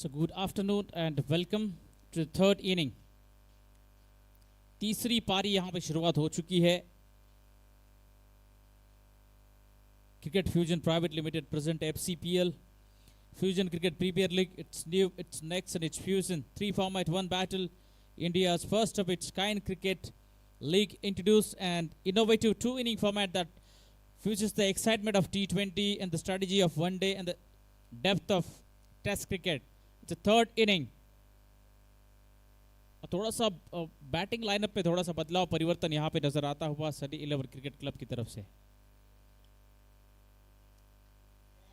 So good afternoon and welcome to the third inning. तीसरी पारी यहां पे शुरुआत हो चुकी है. Cricket Fusion Private Limited present FCPL Fusion Cricket Premier League. It's new, it's next, and it's Fusion. 3 format, 1 battle. India's first of its kind cricket league introduced an innovative 2-inning format that fuses the excitement of T20 and the strategy of one day and the depth of Test cricket. It's a third inning. थोड़ा सा batting lineup पे थोड़ा सा बदलाव परिवर्तन यहां पे नजर आता हुआ सनी 11 क्रिकेट क्लब की तरफ से.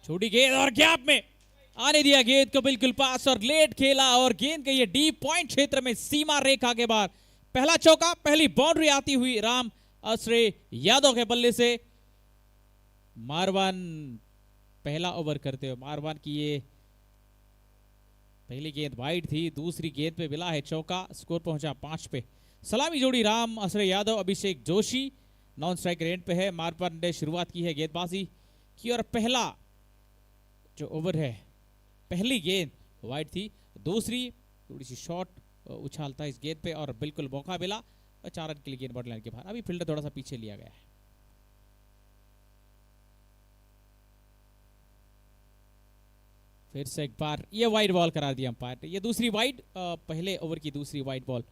छोटी गेंद और गैप में आने दिया गेंद को बिल्कुल पास और लेट खेला और गेंद के ये डीप पॉइंट क्षेत्र में सीमा रेखा के बाहर. पहला चौका, पहली बाउंड्री आती हुई राम आश्रय यादव के बल्ले से. मारवान पहला ओवर करते हुए मारवान की ये पहली गेंद वाइड थी, दूसरी गेंद पे मिला है चौका. स्कोर पहुंचा 5 पे. सलामी जोड़ी राम आश्रय यादव अभिषेक जोशी नॉन स्ट्राइक रेंज पे है. मारवान ने शुरुआत की है गेंदबाजी की और पहला जो ओवर है पहली गेंद वाइड थी, दूसरी थोड़ी सी शॉट उछाल था इस गेंद पे और बिल्कुल मौका मिला और 4 रन के लिए गेंद बॉर्डर लाइन के बाहर. अभी फील्डर थोड़ा सा पीछे लिया गया है. फिर से एक बार ये वाइड बॉल करार दिया अंपायर. ये दूसरी वाइड, पहले ओवर की दूसरी वाइड बॉल.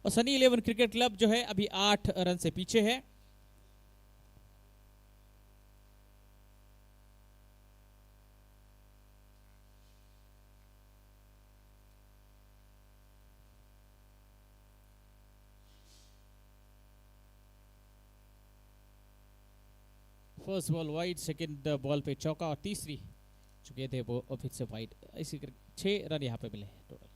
और सनी 11 क्रिकेट क्लब जो है अभी 8 रन से पीछे है. First ball wide, second ball पे चौका और तीसरी चुके थे वो फिर से वाइड. इसी 6 रन यहाँ पे मिले टोटल.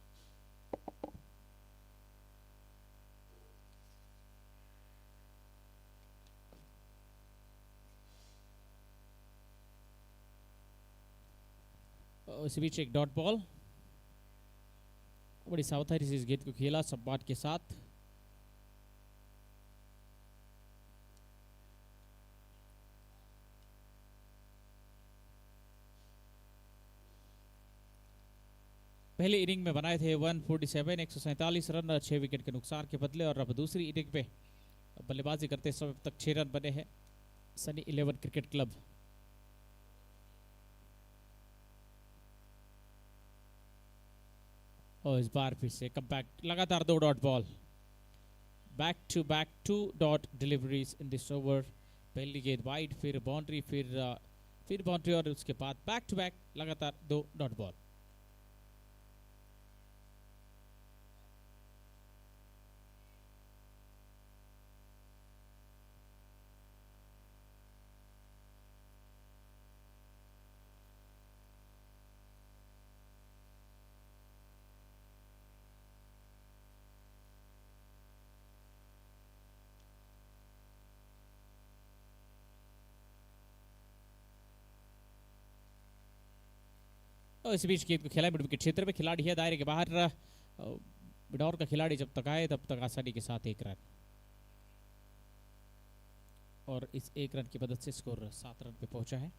इसी बीच एक डॉट बॉल. बड़ी सावधानी से इस गेंद को खेला संवाद के साथ. पहले इनिंग में बनाए थे 147 147 रन और 6 विकेट के नुकसान के बदले. और अब दूसरी इनिंग पे बल्लेबाजी करते समय अब तक 6 रन बने हैं सनी 11 क्रिकेट क्लब. और इस बार फिर से कमबैक, लगातार 2 dot ball. Back to back 2 dot deliveries in this over. पहली गेंद वाइड, फिर बाउंड्री, फिर बाउंड्री और उसके बाद बैक टू बैक लगातार 2 डॉट बॉल. और इस बीच गेंद को खेला मिड विकेट क्षेत्र में. खिलाड़ी है दायरे के बाहर. बिडौर का खिलाड़ी जब तक आए तब तक आसानी के साथ 1 रन. और इस 1 रन की मदद से स्कोर 7 रन पे पहुंचा है.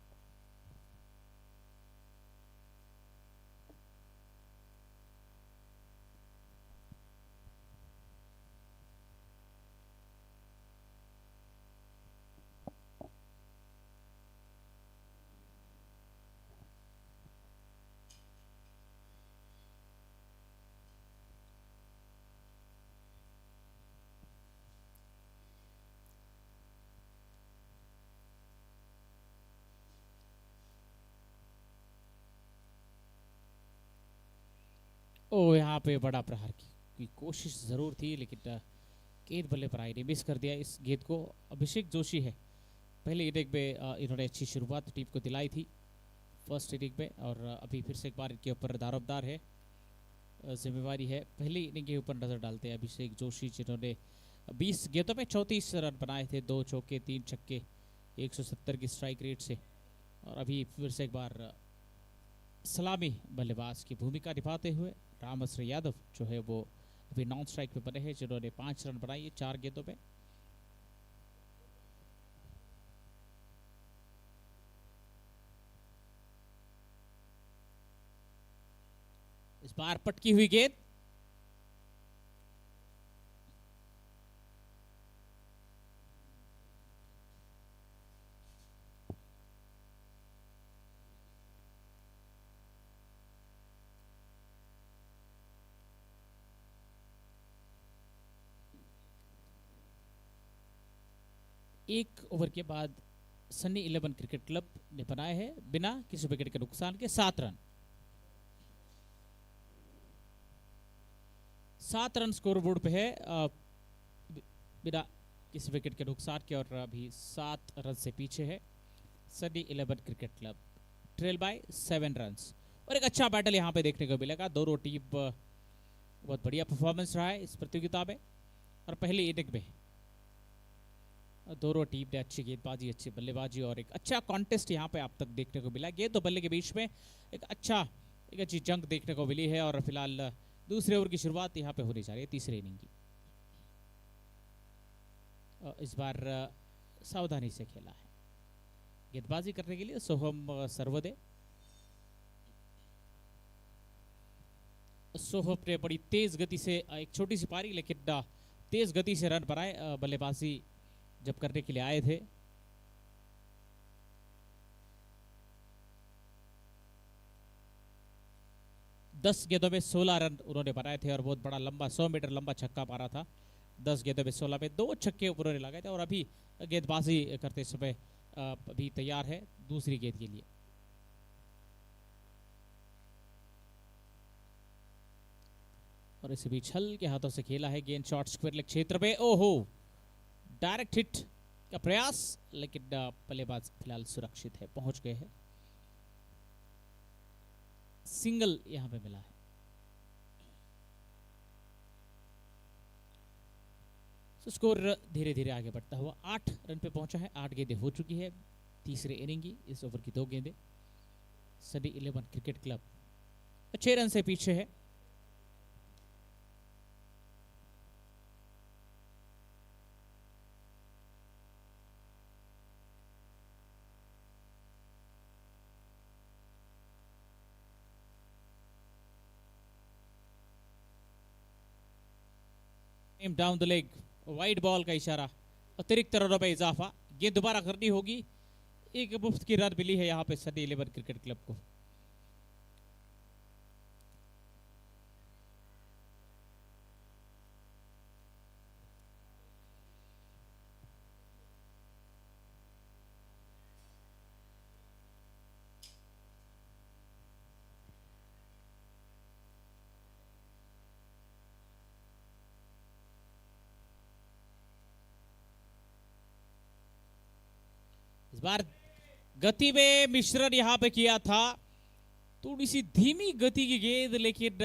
ओ यहाँ पे बड़ा प्रहार की कोशिश जरूर थी लेकिन गेंद बल्ले पर आई नहीं. मिस कर दिया इस गेंद को. अभिषेक जोशी है. पहले इनिंग में इन्होंने अच्छी शुरुआत टीम को दिलाई थी फर्स्ट इनिंग में. और अभी फिर से एक बार इनके ऊपर दारोमदार है, जिम्मेवारी है. पहली इनिंग के ऊपर नजर डालते हैं अभिषेक जोशी जिन्होंने 20 गेंदों में 34 रन बनाए थे. 2 चौके 3 छक्के 170 की स्ट्राइक रेट से. और अभी फिर से एक बार सलामी बल्लेबाज की भूमिका निभाते हुए राम आश्रय यादव जो है वो अभी नॉन स्ट्राइक पे बने हैं जिन्होंने 5 रन बनाए 4 गेंदों में. इस बार पटकी हुई गेंद, एक ओवर के बाद सन्नी 11 क्रिकेट क्लब ने बनाए हैं बिना किसी विकेट के नुकसान के 7 रन। 7 रन स्कोर बोर्ड पे है बिना किसी विकेट के नुकसान के, और अभी 7 रन से पीछे है Sunny 11 cricket club, trail by 7 runs. और एक अच्छा बैटल यहाँ पे देखने को मिलेगा, दोनों टीम बहुत बढ़िया परफॉर्मेंस रहा है इस प्रतियोगिता में, और पहले इनिंग में दोनों टीम ने अच्छी गेंदबाजी, अच्छी बल्लेबाजी और एक अच्छा कॉन्टेस्ट यहाँ पे आप तक देखने को मिला। गेंद तो बल्ले के बीच में एक अच्छी जंग देखने को मिली है, और फिलहाल दूसरे ओवर की शुरुआत यहाँ पे होनी जा रही है तीसरे इनिंग की। इस बार सावधानी से खेला है गेंदबाजी करने के लिए सोहम सर्वोदय। सोहम ने बड़ी तेज गति से एक छोटी सी पारी लेकिन तेज गति से रन बनाए बल्लेबाजी जब करने के लिए आए थे। दस गेंदों में 16 रन उन्होंने बनाए थे और बहुत बड़ा लंबा 100 मीटर लंबा छक्का मारा था। 10 गेंदों में 16 में 2 छक्के उन्होंने लगाए थे, और अभी गेंदबाजी करते समय अभी तैयार है दूसरी गेंद के लिए। और इस बीच हल्के हाथों से खेला है गेंद, शॉर्ट स्क्वायर लेग क्षेत्र में, ओहो डायरेक्ट हिट का प्रयास, लेकिन बल्लेबाज फिलहाल सुरक्षित है, पहुंच गए हैं। सिंगल यहां पे मिला है। तो स्कोर धीरे धीरे आगे बढ़ता हुआ 8 रन पे पहुंचा है। 8 गेंदें हो चुकी है तीसरे इनिंग की, इस ओवर की 2 गेंदें। सन्नी 11 क्रिकेट क्लब 6 रन से पीछे है। Down the leg, wide ball का इशारा, अतिरिक्त रनों में इजाफा, गेंद दोबारा करनी होगी। एक मुफ्त की रन मिली है यहाँ पे सन्नी 11 क्रिकेट क्लब को। इस बार गति में मिश्रण यहां पे किया था, थोड़ी सी धीमी गति की गेंद, लेकिन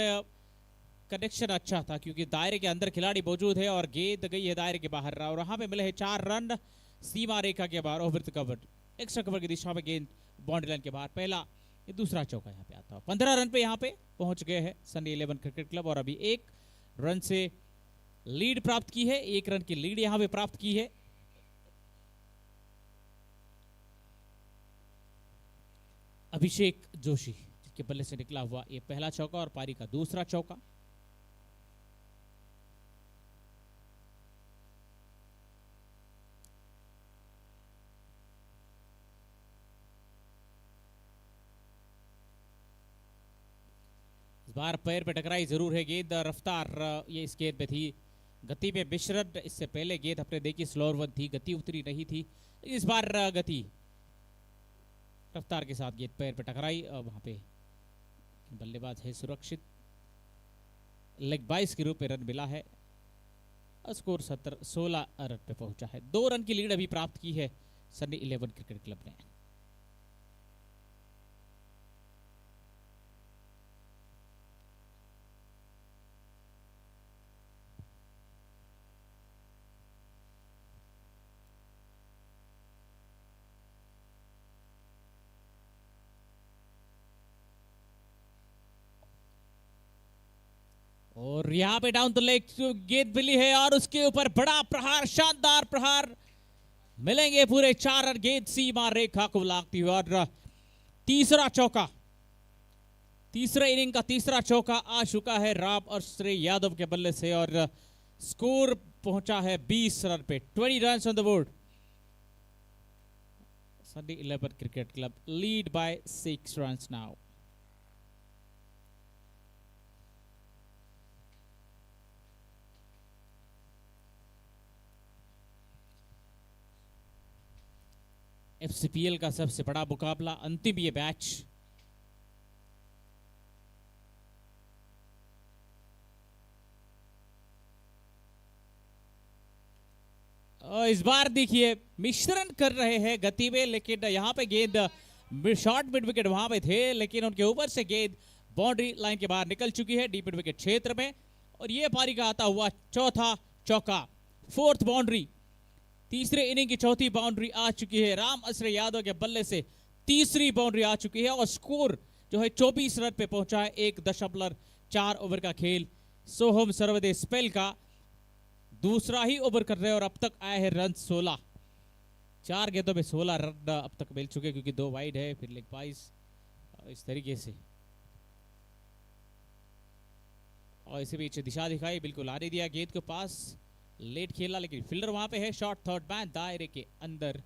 कनेक्शन अच्छा था क्योंकि दायरे के अंदर खिलाड़ी मौजूद है और गेंद गई है दायरे के बाहर, और वहां पे मिले हैं 4 रन सीमा रेखा के बाहर, over the cover, extra cover की दिशा में गेंद बाउंड्री लाइन के बाहर। पहला ये दूसरा चौका यहाँ पे आता है। 15 रन पे यहाँ पे पहुंच गए हैं सन्नी 11 क्रिकेट क्लब, और अभी 1 रन से लीड प्राप्त की है, 1 रन की लीड यहाँ पे प्राप्त की है। अभिषेक जोशी जिसके बल्ले से निकला हुआ ये पहला चौका और पारी का दूसरा चौका। इस बार पैर पे टकराई जरूर है गेंद, रफ्तार ये इस गेंद पे थी, गति में मिश्रण, इससे पहले गेंद अपने देखी स्लोअर वन थी, गति उतरी नहीं थी। इस बार गति रफ्तार के साथ गेंद पैर पे टकराई, वहां पे बल्लेबाज है सुरक्षित। लेग 22 के रूप में रन मिला है, स्कोर 16 रन पे पहुंचा है। 2 रन की लीड अभी प्राप्त की है सन्नी 11 क्रिकेट क्लब ने। और यहाँ पे डाउन द लेग गेंद मिली है और उसके ऊपर बड़ा प्रहार, शानदार प्रहार मिलेंगे, पूरे 4 रन गेंद सीमा रेखा को लागती हुई, और तीसरा चौका तीसरे इनिंग का तीसरा चौका आ चुका है राम और श्रेय यादव के बल्ले से और स्कोर पहुंचा है 20 रन पे। 20 run on the board. Sunday 11 Cricket Club lead by 6 runs now. FCPL का सबसे बड़ा मुकाबला, अंतिम ये मैच। इस बार देखिए मिश्रण कर रहे हैं गति में, लेकिन यहाँ पे गेंद शॉर्ट मिड विकेट वहां पे थे, लेकिन उनके ऊपर से गेंद बाउंड्री लाइन के बाहर निकल चुकी है डीप मिड विकेट क्षेत्र में। और ये पारी का आता हुआ चौथा चौका, फोर्थ बाउंड्री। तीसरे इनिंग की चौथी बाउंड्री आ चुकी है राम अश्रय यादव के बल्ले से। तीसरी बाउंड्री आ चुकी है और स्कोर जो है 24 रन पे पहुंचा है। 1.4 ओवर का खेल। सोहम सर्वदे स्पेल का दूसरा ही ओवर कर रहे हैं और अब तक आए हैं रन 16। 4 गेंदों में 16 रन अब तक मिल चुके, क्योंकि 2 वाइड है, फिर लेग बाइस, इस तरीके से। और इसी बीच दिशा दिखाई, बिल्कुल आने दिया गेंद के पास, लेट खेला, लेकिन फील्डर वहां पे है। शॉट थर्ड मैन दायरे के अंदर।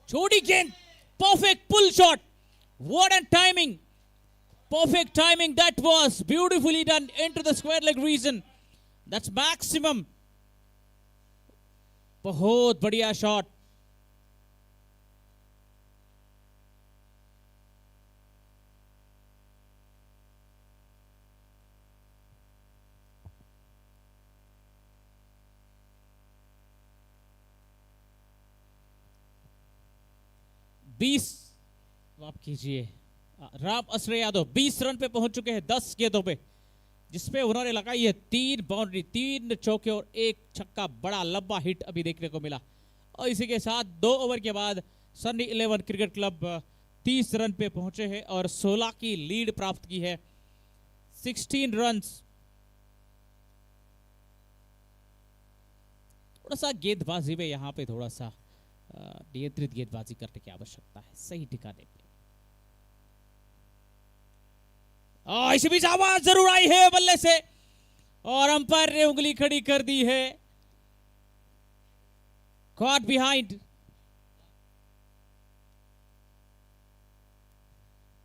छोटी गेंद, perfect pull shot, what an timing, perfect timing, that was beautifully done into the square leg region, that's maximum। बहुत बढ़िया शॉट। माफ कीजिए, राम अश्रय यादव 20 रन पे पहुंच चुके हैं 10 गेंदों पे, जिसपे उन्होंने लगाई है 3 बाउंड्री, 3 चौके और 1 छक्का। बड़ा लंबा हिट अभी देखने को मिला। और इसी के साथ 2 ओवर के बाद सन्नी 11 क्रिकेट क्लब 30 रन पे पहुंचे हैं और 16 की लीड प्राप्त की है। 16 रन्स। थोड़ा सा गेंदबाजी में यहाँ पे थोड़ा सा नियंत्रित गेंदबाजी करने की आवश्यकता है, सही ठिकाने पे। इसी बीच आवाज जरूर आई है बल्ले से और अंपायर ने उंगली खड़ी कर दी है। Caught behind.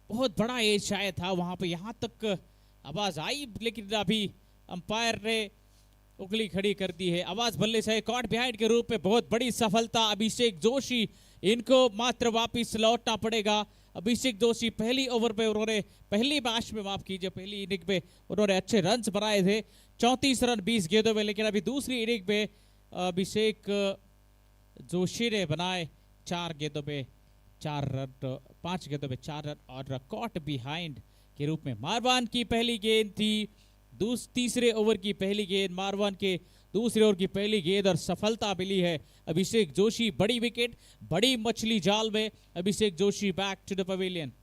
बहुत बड़ा एज शायद था वहां पे, यहां तक आवाज आई, लेकिन अभी अंपायर ने उंगली खड़ी कर दी है। आवाज बल्ले से कॉट बिहाइंड के रूप में बहुत बड़ी सफलता अभिषेक जोशी, इनको मात्र वापिस लौटना पड़ेगा। अभिषेक जोशी पहली ओवर पे उन्होंने, पहली मैच में माफ कीजिए, पहली इनिंग में उन्होंने अच्छे रन बनाए थे, 34 रन 20 गेंदों में, लेकिन अभी दूसरी इनिंग में अभिषेक जोशी ने बनाए 4 गेंदों में 4 रन, 5 गेंदों में 4 रन और कॉट बिहाइंड के रूप में। मारवान की पहली गेंद थी, तीसरे ओवर की पहली गेंद, मारवान के दूसरे ओवर की पहली गेंद और सफलता मिली है अभिषेक जोशी। बड़ी विकेट, बड़ी मछली जाल में Abhishek Joshi back to the pavilion.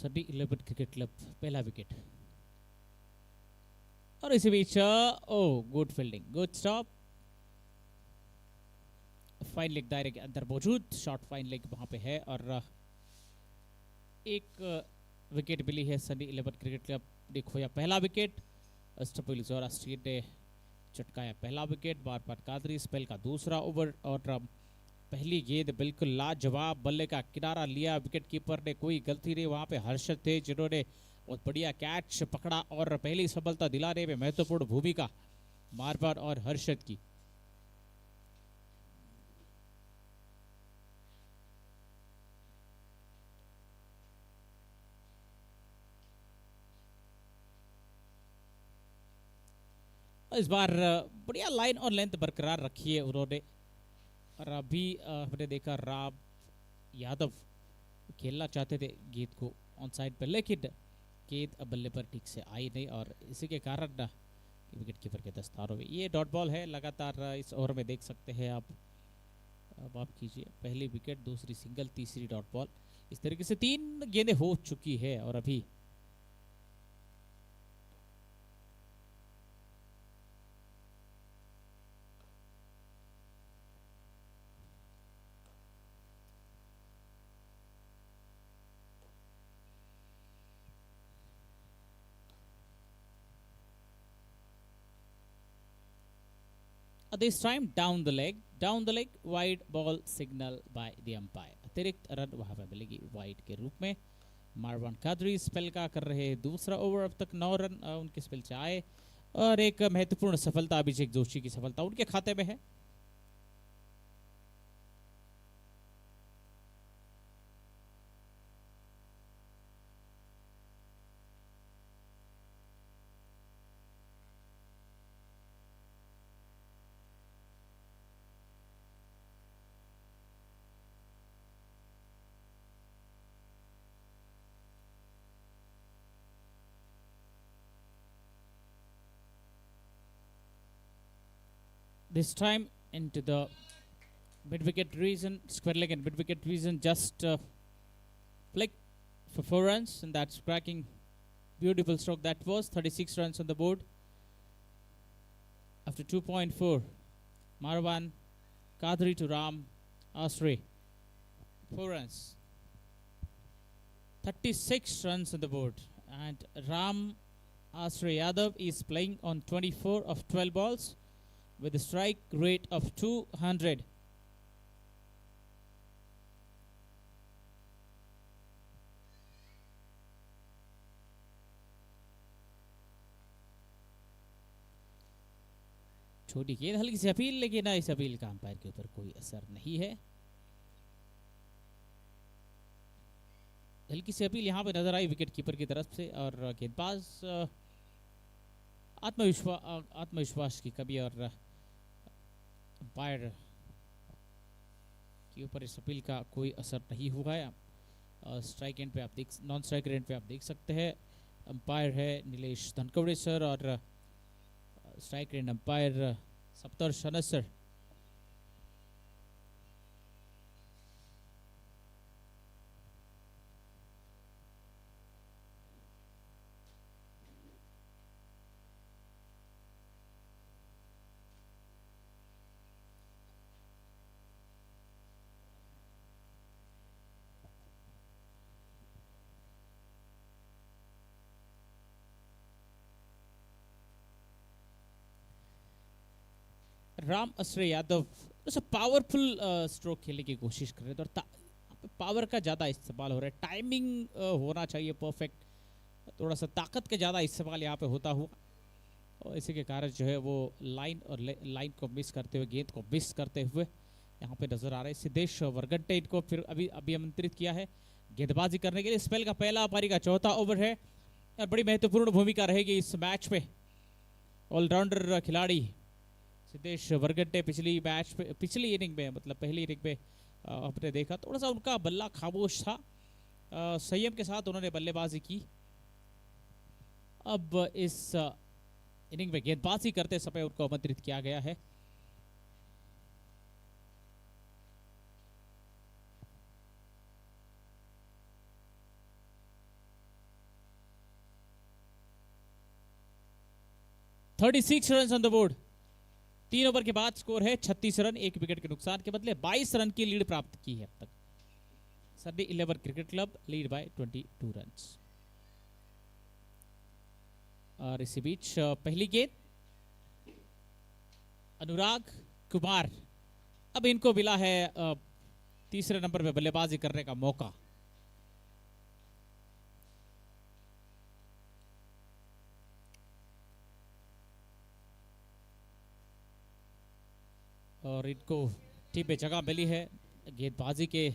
Sunny 11 cricket club पहला विकेट। और इसी बीच oh good fielding, good stop, fine leg दायरे के अंदर मौजूद, शॉर्ट फाइन लेग वहां पे है और एक विकेट मिली है सनी 11 क्रिकेट क्लब ने खोया पहला विकेट। अष्टपैलू ज़ोरास्ट्रियन ने चटकाया पहला विकेट। बारपाट कादरी स्पेल का दूसरा ओवर और पहली गेंद बिल्कुल लाजवाब, बल्ले का किनारा लिया, विकेट कीपर ने कोई गलती नहीं, वहां पे हर्षद थे जिन्होंने बहुत बढ़िया कैच पकड़ा और पहली सफलता दिलाने में महत्वपूर्ण भूमिका मारवाड़ और हर्षद की। इस बार बढ़िया लाइन और लेंथ बरकरार रखी है उन्होंने और अभी हमने देखा राम यादव खेलना चाहते थे गेंद को ऑन साइड पर, लेकिन गेंद बल्ले पर ठीक से आई नहीं और इसी के कारण विकेट कीपर के दस्तारों में ये डॉट बॉल है। लगातार इस ओवर में देख सकते हैं आप, अब आप कीजिए, पहली विकेट, दूसरी सिंगल, तीसरी डॉट बॉल, इस तरीके से 3 गेंदें हो चुकी है और अभी this time down the leg, wide ball signal by the umpire, अतिरिक्त रन वहां पर मिलेगी वाइड के रूप में। मारवान कादरी स्पेल का कर रहे हैं दूसरा ओवर, अब तक 9 रन उनके स्पेल से आए और एक महत्वपूर्ण सफलता अभिषेक जोशी की सफलता उनके खाते में है। This time into the mid-wicket region, square leg and mid-wicket region, just flick for 4 runs, and that's cracking. Beautiful stroke that was. 36 runs on the board after 2.4. Marwan Kadri to Ram Asre, 4 runs. 36 runs on the board, and Ram Asre Yadav is playing on 24 of 12 balls with a strike rate of 200. छोटी गेंद, हल्की सी appeal, लेकिन इस appeal का umpire के ऊपर कोई असर नहीं है। हल्की सी अपील यहां पे नजर आई विकेट कीपर की तरफ से और गेंदबाज आत्मविश्वास की कमी और अंपायर के ऊपर इस अपील का कोई असर नहीं हुआ है। स्ट्राइक एंड पे आप नॉन स्ट्राइक एंड पे आप देख सकते हैं अंपायर है नीलेश धनकवड़े सर और strike end umpire Saptarsh Anas sir. Ram Asre Yadav powerful stroke खेलने की कोशिश कर रहे थे और पावर का ज़्यादा इस्तेमाल हो रहा है, टाइमिंग होना चाहिए परफेक्ट, थोड़ा सा ताकत का ज़्यादा इस्तेमाल यहाँ पे होता हुआ और इसी के कारण जो है वो लाइन को मिस करते हुए, गेंद को मिस करते हुए यहाँ पे नजर आ रहे हैं। सिद्धेश वरगट्टे इनको फिर अभी आमंत्रित किया है गेंदबाजी करने के लिए। स्पेल का पहला पारी का चौथा ओवर है और बड़ी महत्वपूर्ण भूमिका रहेगी इस मैच में। ऑलराउंडर खिलाड़ी सिद्धेश वरगट्टे पिछली इनिंग में, मतलब पहली इनिंग में आपने देखा थोड़ा सा उनका बल्ला खामोश था, संयम के साथ उन्होंने बल्लेबाजी की। अब इस इनिंग में गेंदबाजी करते समय उनको आमंत्रित किया गया है। 36 run on the board. 3 over के बाद स्कोर है 36 रन, 1 विकेट के नुकसान के बदले 22 रन की लीड प्राप्त की है अब तक। Sunny 11 cricket club lead by 22 run. और इसी बीच पहली गेंद अनुराग कुमार, अब इनको मिला है तीसरे नंबर पे बल्लेबाजी करने का मौका। और इनको टीम में जगह मिली है गेंदबाजी के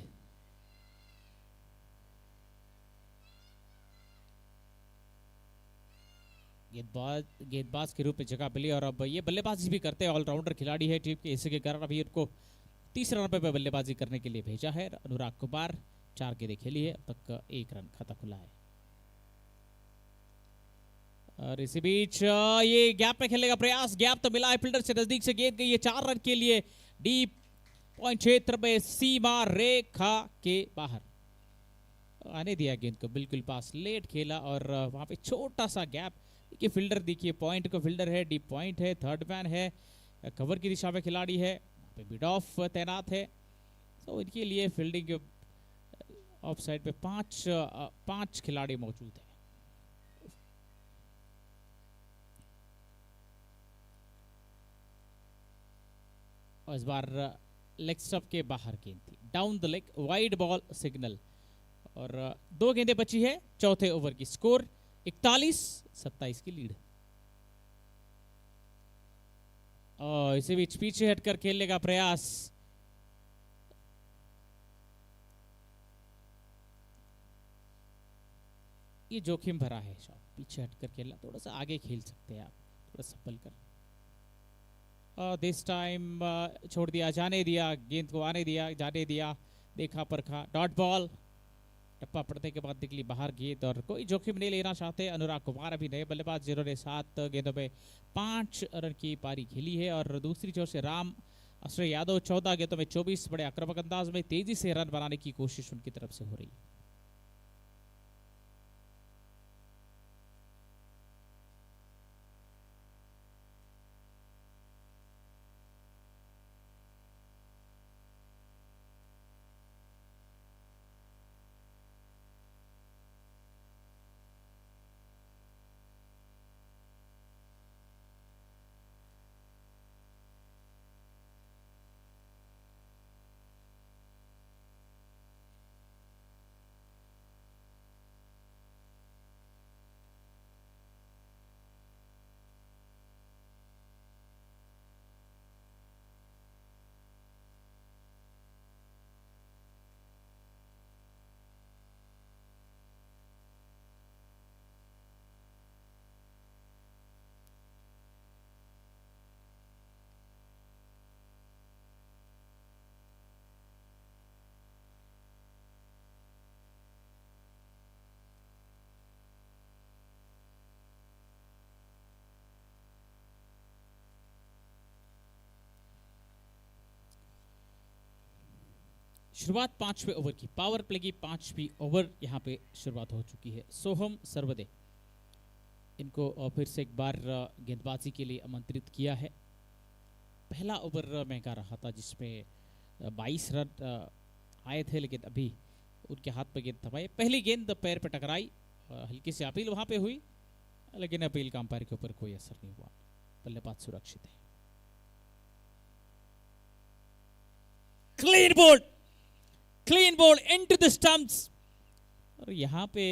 गेंदबाज के रूप में जगह मिली और अब ये बल्लेबाजी भी करते हैं, ऑलराउंडर खिलाड़ी है टीम के, इसी के कारण अभी इनको तीसरे नंबर पे बल्लेबाजी करने के लिए भेजा है। अनुराग कुमार 4 गेंदें खेली है, अब तक 1 रन खाता खुला है। और इसी बीच ये गैप में खेलने का प्रयास, गैप तो मिला है, फील्डर से नजदीक से गेंद गई है 4 रन के लिए, डीप पॉइंट क्षेत्र में सीमा रेखा के बाहर आने दिया गेंद को, बिल्कुल पास लेट खेला और वहां पे छोटा सा गैप। देखिए फील्डर, देखिए पॉइंट का फील्डर है, डीप पॉइंट है, थर्ड मैन है, कवर की दिशा में खिलाड़ी है, मिड ऑफ तैनात है, तो इनके लिए फील्डिंग ऑफ साइड पे 5 खिलाड़ी मौजूद है। और इस बार लेग स्टंप के बाहर गेंद थी, down the leg, wide ball signal. और 2 गेंदें बची है चौथे ओवर की, स्कोर 41-27 की लीड। और इसी बीच पीछे हटकर खेलने का प्रयास, ये जोखिम भरा है शॉट, पीछे हटकर खेलना, थोड़ा सा आगे खेल सकते हैं आप, थोड़ा संभल कर। दिस टाइम छोड़ दिया, जाने दिया, गेंद को आने दिया, जाने दिया, देखा परखा, डॉट बॉल, टप्पा पड़ने के बाद निकली बाहर गेंद और कोई जोखिम नहीं लेना चाहते अनुराग कुमार, अभी नए बल्लेबाज जिन्होंने 7 गेंदों में 5 रन की पारी खेली है। और दूसरी ओर से राम आश्रय यादव 14 गेंदों में 24, बड़े आक्रामक अंदाज में तेजी से रन बनाने की कोशिश उनकी तरफ से हो रही है। शुरुआत 5वें ओवर की, पावर प्ले की 5वीं ओवर यहाँ पे शुरुआत हो चुकी है। सोहम सर्वदे, इनको फिर से एक बार गेंदबाजी के लिए आमंत्रित किया है। पहला ओवर महंगा रहा था जिसमें 22 रन आए थे, लेकिन अभी उनके हाथ पे गेंद थमाई, पहली गेंद पैर पे टकराई, हल्की सी अपील वहां पे हुई, लेकिन अपील का अंपायर के ऊपर कोई असर नहीं हुआ, बल्लेबाज सुरक्षित है। Clean bowled, clean ball into the stumps. और यहां पे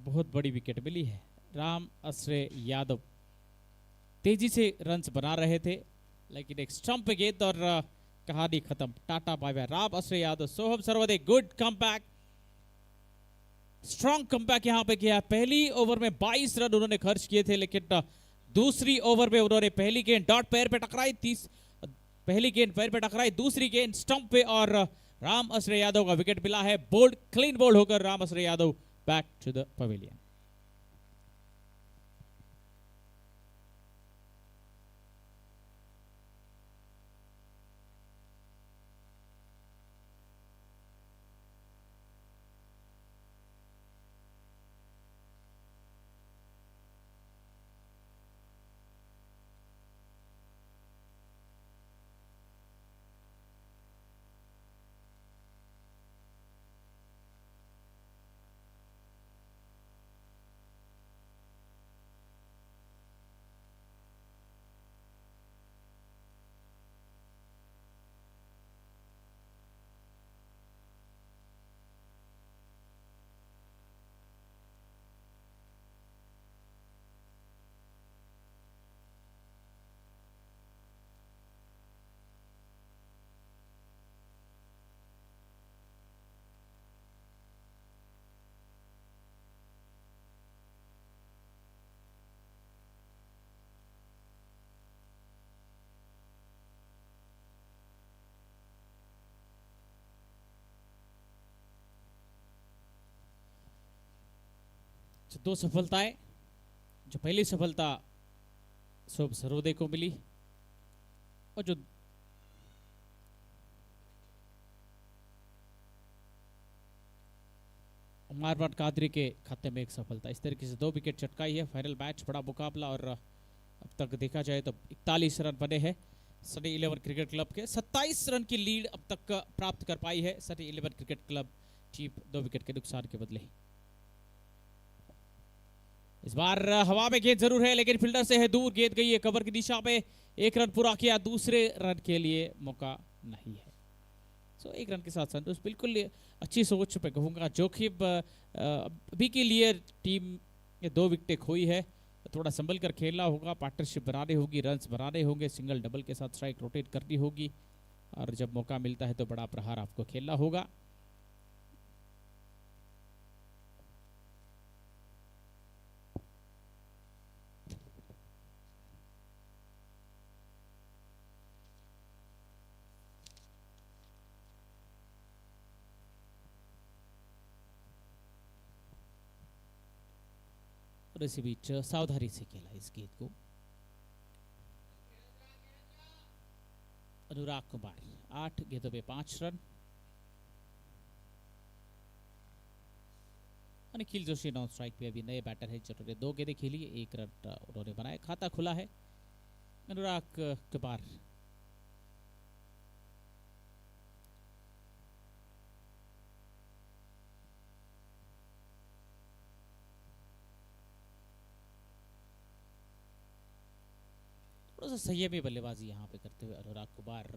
बहुत बड़ी विकेट मिली है। राम आश्रय यादव तेजी से रन्स बना रहे थे, लेकिन एक स्टंप पे गेंद और कहानी खत्म, tata bye bye. Ram Ashray Yadav, Soham Sarvade, good comeback, strong comeback यहां पे किया। पहली ओवर में 22 रन उन्होंने खर्च किए थे, लेकिन दूसरी ओवर में उन्होंने पहली गेंद डॉट पैर पे टकराई, पहली गेंद पैर पे टकराई, दूसरी गेंद स्टंप पे और राम आश्रय यादव का विकेट मिला है। बोल्ड, क्लीन बोल्ड होकर Ram Ashray Yadav back to the pavilion. जो 2 सफलताएं, जो पहली सफलता शुभ सरोदे को मिली और जो मारवाड़ कादरी के खाते में एक सफलता। इस तरीके से 2 विकेट चटकाई है। फाइनल मैच बड़ा मुकाबला और अब तक देखा जाए तो 41 रन बने हैं। सनी 11 क्रिकेट क्लब के 27 रन की लीड अब तक प्राप्त कर पाई है Sunny 11 cricket club team 2 wicket के नुकसान के बदले। इस बार हवा में गेंद जरूर है लेकिन फील्डर से है दूर, गेंद गई है कवर की दिशा में। 1 रन पूरा किया, दूसरे रन के लिए मौका नहीं है। सो 1 रन के साथ संतोष, बिल्कुल अच्छी सोच पे कहूँगा। जोखिम अभी के लिए टीम ने 2 विकेटें खोई है, थोड़ा संभल कर खेलना होगा, पार्टनरशिप बनानी होगी, रन्स बनाने होंगे, सिंगल डबल के साथ स्ट्राइक रोटेट करनी होगी और जब मौका मिलता है तो बड़ा प्रहार आपको खेलना होगा। और इसी बीच सावधानी से खेला इस गेंद को अनुराग कुमार। 8 गेंदों में 5 run. Nikhil Joshi non strike पे अभी नए बैटर है जिन्होंने 2 गेंदें खेली, 1 रन उन्होंने बनाया। खाता खुला है अनुराग कुमार। थोड़ा सा संयमी बल्लेबाजी यहाँ पे करते हुए अनुराग कुमार।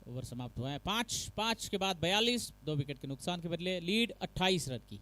ओवर समाप्त हुआ है 5 के बाद 42, 2 विकेट के नुकसान के बदले लीड 28 रन की।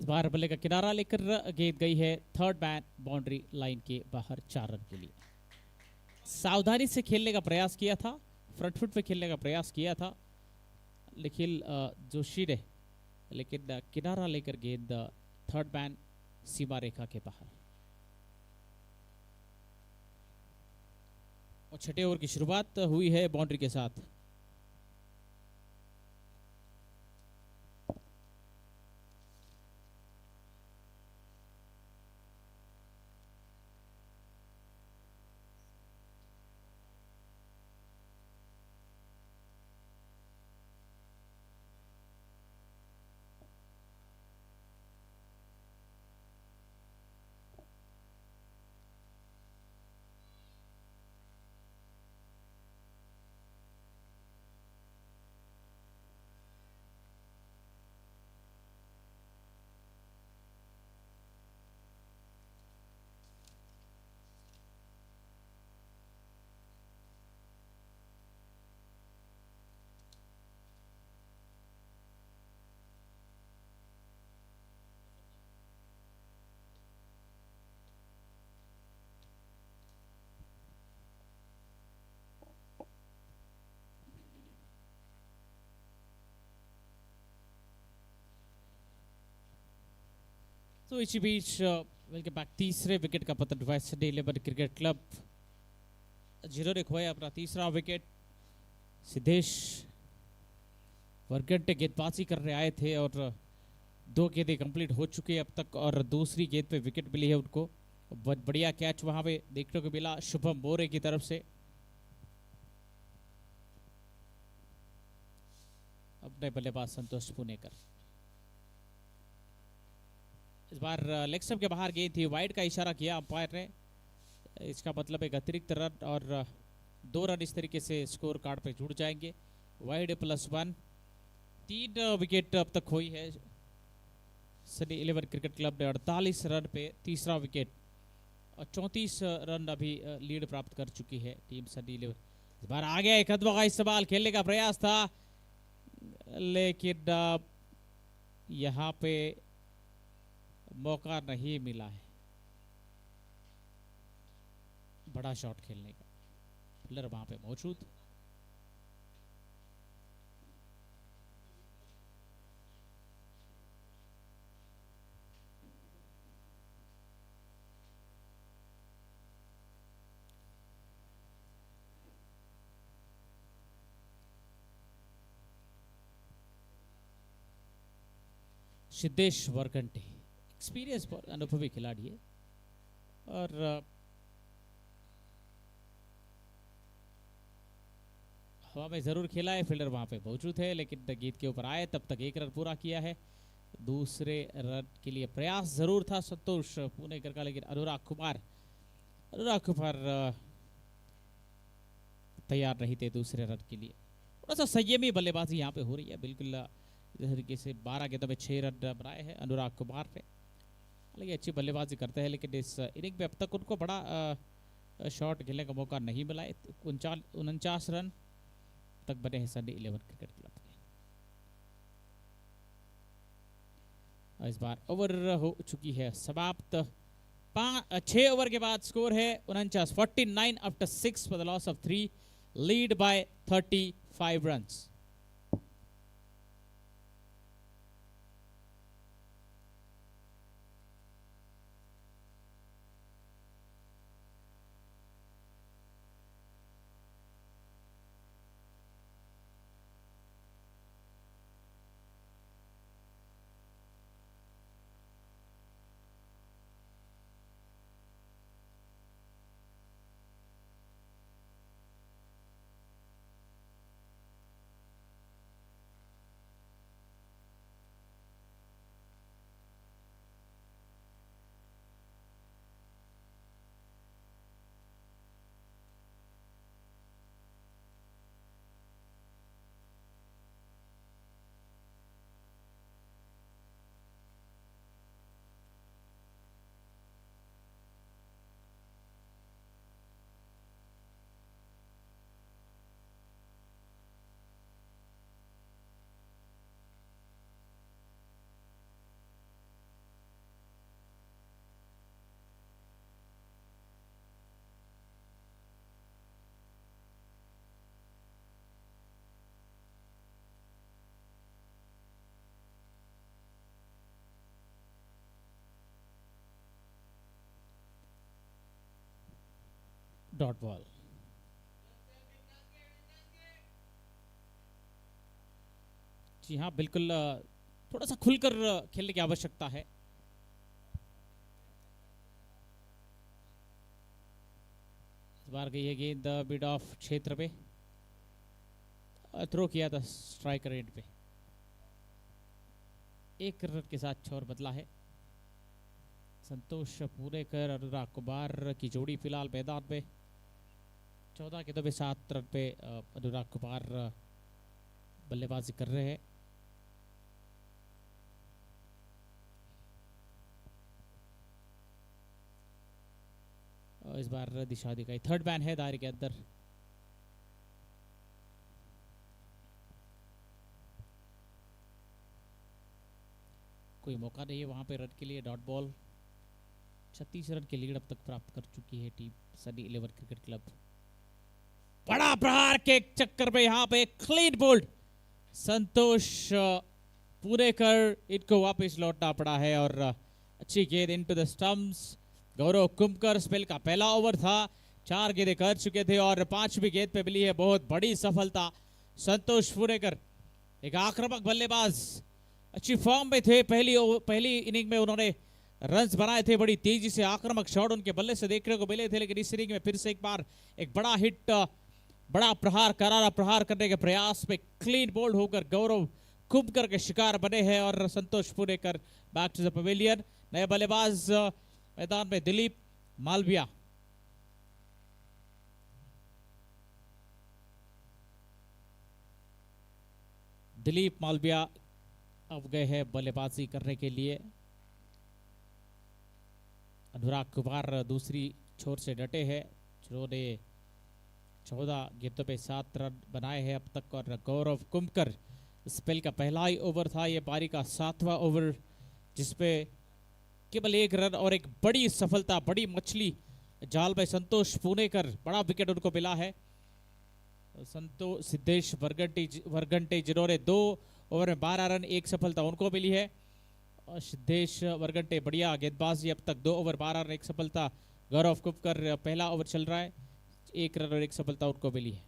इस बार बल्ले का किनारा लेकर गेंद गई है थर्ड मैन बाउंड्री लाइन के बाहर 4 रन के लिए। सावधानी से खेलने का प्रयास किया था, फ्रंट फुट पे खेलने का प्रयास किया था निखिल जोशी ने, लेकिन किनारा लेकर गेंद थर्ड मैन सीमा रेखा के बाहर। और 6ठे ओवर की शुरुआत हुई है बाउंड्री के साथ। तो इसी बीच वेलकम बैक। तीसरे विकेट का पतन हुआ सनी 11 क्रिकेट क्लब, जिन्होंने खोया अपना तीसरा विकेट। सिद्धेश वरगंटे गेंदबाजी करने आए थे और 2 गेंदें कंप्लीट हो चुकी है अब तक और दूसरी गेंद पे विकेट मिली है उनको। बहुत बढ़िया कैच वहां पे देखने को मिला शुभम बोरे की तरफ से। अपने बल्लेबाज संतोष पुनेकर। इस बार लेग स्टंप के बाहर गेंद थी, वाइड का इशारा किया अंपायर ने। इसका मतलब एक अतिरिक्त रन और 2 रन इस तरीके से स्कोर कार्ड पे जुड़ जाएंगे। वाइड +1। 3 विकेट अब तक खोई है सनी 11 क्रिकेट क्लब ने 48 रन पे तीसरा विकेट और 34 रन अभी लीड प्राप्त कर चुकी है टीम सनी 11। इस बार आ गया एक कदमों का इस्तेमाल, खेलने का प्रयास था लेकिन यहाँ पे मौका नहीं मिला है बड़ा शॉट खेलने का। प्लेयर वहां पे मौजूद, सिद्धेश वरकंटे एक्सपीरियंस पर अनुभवी खिलाड़ी है और हवा में जरूर खेला है। फील्डर वहां पे मौजूद है लेकिन गेंद के ऊपर आए तब तक 1 रन पूरा किया है। दूसरे रन के लिए प्रयास जरूर था संतोष पुणेकर का, लेकिन अनुराग कुमार तैयार नहीं थे दूसरे रन के लिए। थोड़ा सा संयमी बल्लेबाजी यहाँ पे हो रही है। बिल्कुल इस तरीके से 12 गेंदों में 6 रन बनाए हैं अनुराग कुमार ने। हालांकि अच्छी बल्लेबाजी करते हैं लेकिन इस इनिंग में अब तक उनको बड़ा शॉट खेलने का मौका नहीं मिला है। 49 रन तक बने हैं सनी 11 क्रिकेट क्लब के। इस बार ओवर हो चुकी है समाप्त। 6 ओवर के बाद स्कोर है 49 after 6 for the loss of 3, lead by 35 runs. Dot ball. जी हाँ बिल्कुल, थोड़ा सा खुलकर खेलने की आवश्यकता है। इस बार गई है गेंद मिड ऑफ क्षेत्र पे, थ्रो किया था स्ट्राइकर एंड पे। 1 रन के साथ छोर बदला है। संतोष पुणेकर अनुराग कुमार की जोड़ी फिलहाल मैदान में। 14 गेंदों में 7 रन पे अनुराग कुमार बल्लेबाजी कर रहे हैं। इस बार दिशा दिखाई, थर्ड मैन है दायरे के अंदर। कोई मौका नहीं है वहां पे रन के लिए। Dot ball. 36 रन की लीड अब तक प्राप्त कर चुकी है टीम सनी 11 क्रिकेट क्लब। बड़ा प्रहार के चक्कर में यहाँ पे क्लीन बोल्ड। संतोष पुणेकर, इनको वापस लौटना पड़ा है और अच्छी गेंद into the stumps. Gaurav Kumkar, spell का पहला ओवर था, 4 गेंदें कर चुके थे और 5वीं गेंद पे मिली है बहुत बड़ी सफलता। संतोष पुणेकर एक आक्रामक बल्लेबाज, अच्छी फॉर्म में थे। पहली इनिंग में उन्होंने रन्स बनाए थे, बड़ी तेजी से आक्रामक शॉट उनके बल्ले से देखने को मिले थे। लेकिन इस इनिंग में फिर से एक बार एक बड़ा हिट, बड़ा प्रहार, करारा प्रहार करने के प्रयास में क्लीन बोल्ड होकर गौरव कुमकर के शिकार बने हैं और Santosh Punekar back to the pavilion. नए बल्लेबाज मैदान में दिलीप मालविया। दिलीप मालविया अब गए हैं बल्लेबाजी करने के लिए। अनुराग कुमार दूसरी छोर से डटे हैं, जिन्होंने 14 गेंदों पे 7 रन बनाए हैं अब तक। और गौरव कुमकर, स्पेल का पहला ही ओवर था, ये पारी का 7वां ओवर, जिसपे केवल 1 रन और एक बड़ी सफलता, बड़ी मछली जाल में संतोष पुणेकर, बड़ा विकेट उनको मिला है। संतोष सिद्धेश वरगंटे जिन्होंने 2 ओवर में 12 रन, 1 सफलता उनको मिली है। और सिद्धेश वरगंटे बढ़िया गेंदबाजी, अब तक 2 ओवर 12 रन 1 सफलता। गौरव कुमकर पहला ओवर चल रहा है, 1 रन और 1 सफलता उनको मिली है।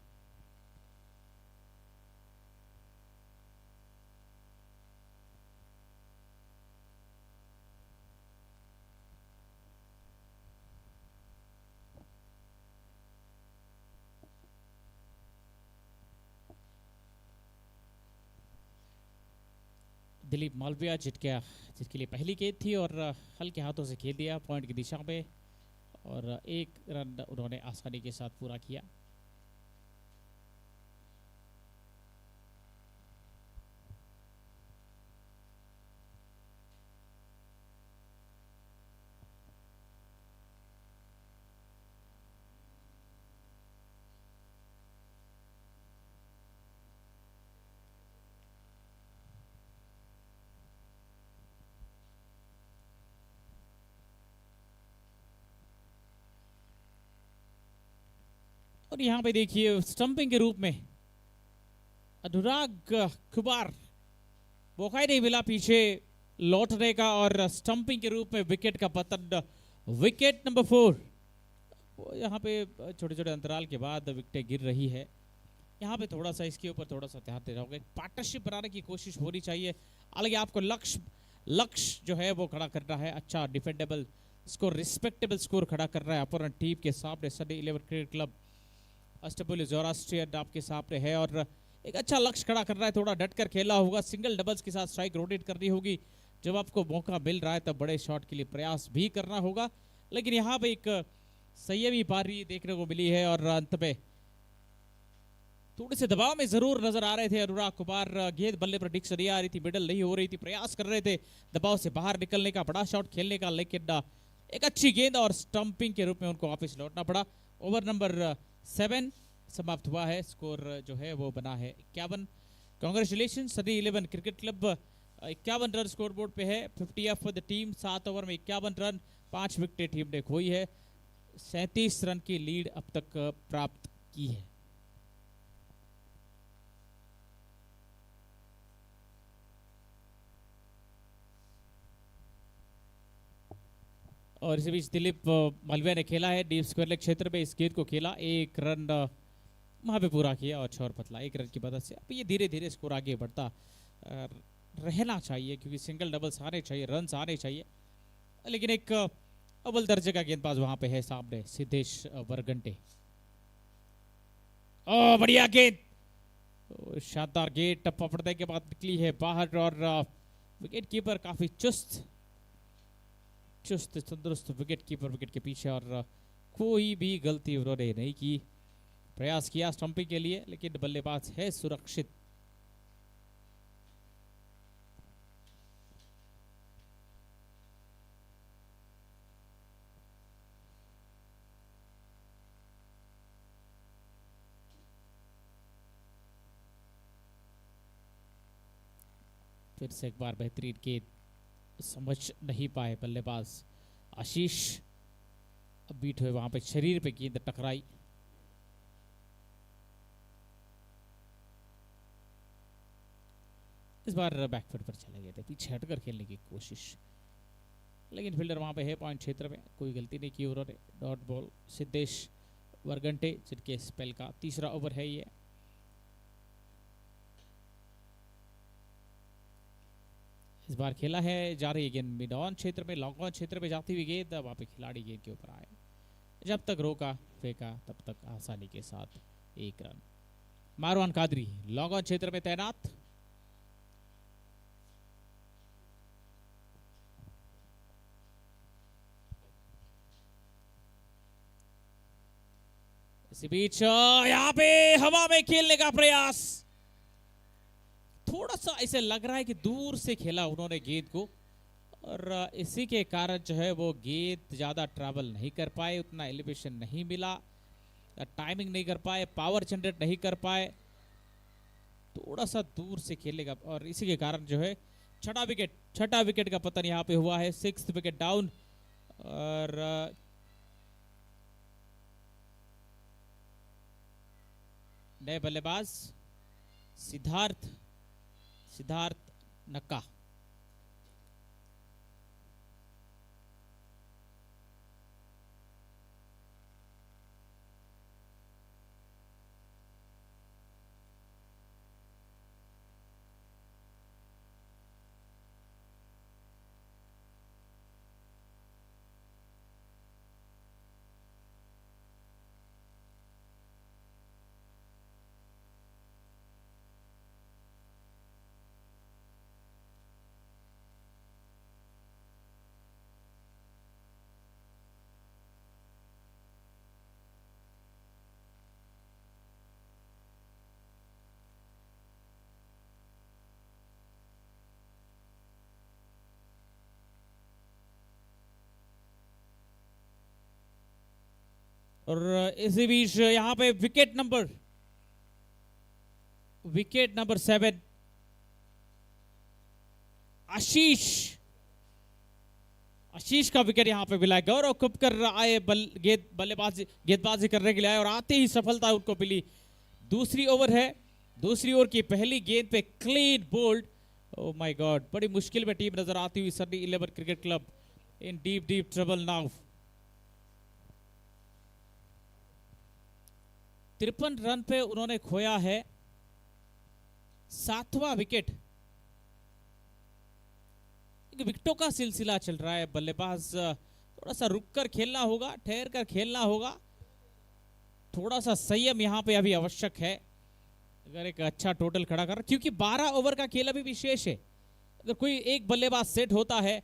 दिलीप मालविया जिसके लिए पहली गेंद थी और हल्के हाथों से खेल दिया पॉइंट की दिशा में, और 1 रन उन्होंने आसानी के साथ पूरा किया। और यहाँ पे देखिए स्टंपिंग के रूप में अनुराग कुमार, मौका ही नहीं मिला पीछे लौटने का, और स्टंपिंग के रूप में विकेट का पतन। Wicket number 4। यहाँ पे छोटे छोटे अंतराल के बाद विकेटें गिर रही है। यहाँ पे थोड़ा सा इसके ऊपर थोड़ा सा ध्यान देना होगा, पार्टनरशिप बनाने की कोशिश होनी चाहिए। हालांकि आपको लक्ष्य जो है वो खड़ा करना है, अच्छा डिफेंडेबल स्कोर, रिस्पेक्टेबल स्कोर खड़ा कर रहा है अपोनेंट टीम के सामने। सनी 11 क्रिकेट क्लब अष्टपुली जोरास्ट्रियन आपके सामने है और एक अच्छा लक्ष्य खड़ा कर रहा है। थोड़ा डट कर खेलना होगा, सिंगल डबल्स के साथ स्ट्राइक रोटेट करनी होगी। जब आपको मौका मिल रहा है तब बड़े शॉट के लिए प्रयास भी करना होगा। लेकिन यहाँ पे एक संयमी पारी देखने को मिली है और अंत में थोड़े से दबाव में जरूर नजर आ रहे थे अनुराग कुमार। गेंद बल्ले पर डिक्स नहीं आ रही थी, मिडल नहीं हो रही थी, प्रयास कर रहे थे दबाव से बाहर निकलने का, बड़ा शॉट खेलने का, लेकिन एक अच्छी गेंद और स्टंपिंग के रूप में उनको वापस लौटना पड़ा। ओवर नंबर 7 समाप्त हुआ है, स्कोर जो है वो बना है 51। Congratulation Sunny 11 cricket club 51 run score board पे है। 50 फॉर द टीम, 7 ओवर में 51 रन, 5 विकेट टीम ने खोई है, 37 रन की लीड अब तक प्राप्त की है। और इसी बीच दिलीप मालविया ने खेला है डीप स्क्वायर लेग क्षेत्र में, इस गेंद को खेला, 1 रन वहां पे पूरा किया और छोर पतला 1 रन की मदद से। अब ये धीरे धीरे स्कोर आगे बढ़ता रहना चाहिए, क्योंकि सिंगल डबल्स आने चाहिए, रन आने चाहिए। लेकिन एक अव्वल दर्जे का गेंदबाज वहां पे है सामने, सिद्धेश वरगंटे। ओ बढ़िया गेंद, शानदार गेंद, टप्पा पड़ने के बाद निकली है बाहर और विकेट कीपर काफी चुस्त तंदुरुस्त विकेट कीपर विकेट के पीछे, और कोई भी गलती उन्होंने नहीं की। प्रयास किया स्टंपिंग के लिए, लेकिन बल्लेबाज है सुरक्षित। फिर से एक बार बेहतरीन गेंद, समझ नहीं पाए बल्लेबाज आशीष, बीट हुए वहां पे, शरीर पे गेंद टकराई। इस बार बैकफुट पर चले गए थे, पीछे हटकर खेलने की कोशिश, लेकिन फील्डर वहां पे है पॉइंट क्षेत्र में, कोई गलती नहीं की उन्होंने। डॉट बॉल सिद्धेश वरगंटे, जिनके स्पेल का 3रा ओवर है ये। इस बार खेला है, जा रही है गेंद मिड ऑन क्षेत्र में, लॉन्ग ऑन क्षेत्र में जाती हुई गेंद, वहां पे खिलाड़ी गेंद के ऊपर आए, जब तक रोका फेंका तब तक आसानी के साथ 1 run. Marwan Qadri long on क्षेत्र में तैनात, इसी बीच यहाँ पे हवा में खेलने का प्रयास, थोड़ा सा ऐसे लग रहा है कि दूर से खेला उन्होंने गेंद को, और इसी के कारण जो है वो गेंद ज़्यादा ट्रैवल नहीं कर पाए, उतना एलिवेशन नहीं मिला, टाइमिंग नहीं कर पाए, पावर जनरेट नहीं कर पाए, थोड़ा सा दूर से खेलेगा और इसी के कारण जो है छठा विकेट का पतन यहाँ पे हुआ है। 6th wicket down. और नए बल्लेबाज सिद्धार्थ नक्का। और इसी बीच यहाँ पे विकेट नंबर 7 आशीष का विकेट यहाँ पे मिला। गौरव कुपकर आए गेंदबाजी करने के लिए आए और आते ही सफलता उनको मिली। दूसरी ओवर की पहली गेंद पे clean bowled. Oh my God, बड़ी मुश्किल में टीम नजर आती हुई Sunny 11 cricket club in deep trouble now. 53 run पे उन्होंने खोया है 7वां विकेट। विकेटों का सिलसिला चल रहा है। बल्लेबाज थोड़ा सा रुककर खेलना होगा, ठहर कर खेलना होगा, थोड़ा सा संयम यहाँ पे अभी आवश्यक है अगर एक अच्छा टोटल खड़ा कर, क्योंकि 12 ओवर का खेल अभी विशेष है। अगर कोई एक बल्लेबाज सेट होता है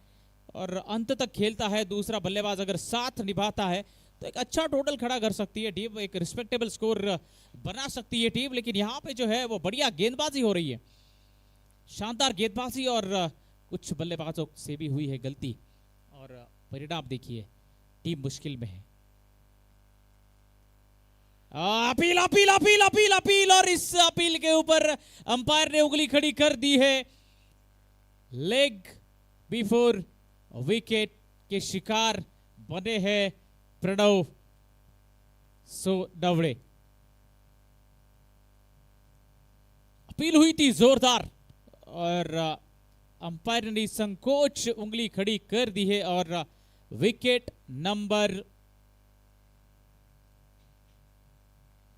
और अंत तक खेलता है, दूसरा बल्लेबाज अगर साथ निभाता है तो एक अच्छा टोटल खड़ा कर सकती है टीम, एक रिस्पेक्टेबल स्कोर बना सकती है टीम। लेकिन यहाँ पे जो है वो बढ़िया गेंदबाजी हो रही है, शानदार गेंदबाजी, और कुछ बल्लेबाजों से भी हुई है गलती और परिणाम देखिए, टीम मुश्किल में है। Appeal appeal appeal appeal appeal और इस अपील के ऊपर अंपायर ने उंगली खड़ी कर दी है। लेग बिफोर विकेट के शिकार बने हैं प्रणव सोनवणे। अपील हुई थी जोरदार और अंपायर ने संकोच उंगली खड़ी कर दी है और wicket number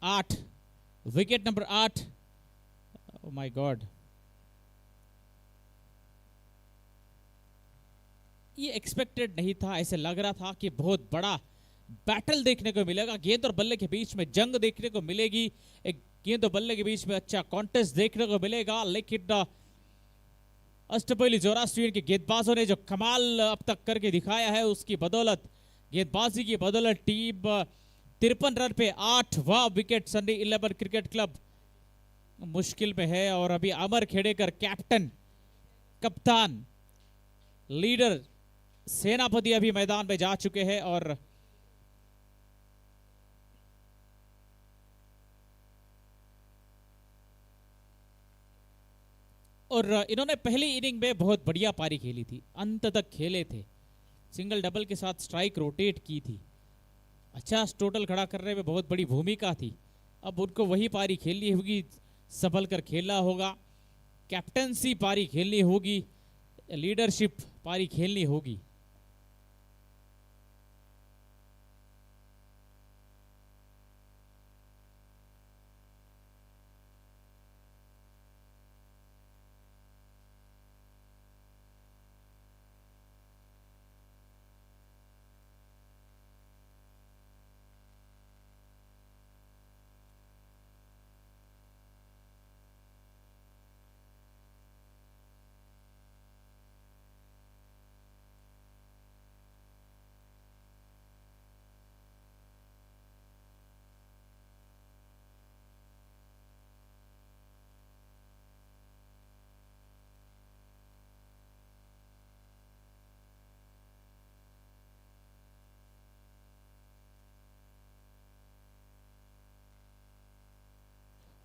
8 oh my God, ये एक्सपेक्टेड नहीं था। ऐसे लग रहा था कि बहुत बड़ा बैटल देखने को मिलेगा, गेंद और बल्ले के बीच में जंग देखने को मिलेगी, एक गेंद और बल्ले के बीच में अच्छा कॉन्टेस्ट देखने को मिलेगा। लेकिन अष्टपैलू जोरास्ट्रियन के गेंदबाजों ने जो कमाल अब तक करके दिखाया है, उसकी बदौलत, गेंदबाजी की बदौलत टीम 53 रन पे 8वां विकेट सन्नी 11 क्रिकेट क्लब मुश्किल में है। और अभी अमर खेड़ेकर कैप्टन, कप्तान, लीडर, सेनापति अभी मैदान में जा चुके हैं और इन्होंने पहली इनिंग में बहुत बढ़िया पारी खेली थी, अंत तक खेले थे, सिंगल डबल के साथ स्ट्राइक रोटेट की थी, अच्छा टोटल खड़ा करने में बहुत बड़ी भूमिका थी। अब उनको वही पारी खेलनी होगी, संभल कर खेलना होगा, कैप्टनसी पारी खेलनी होगी, लीडरशिप पारी खेलनी होगी।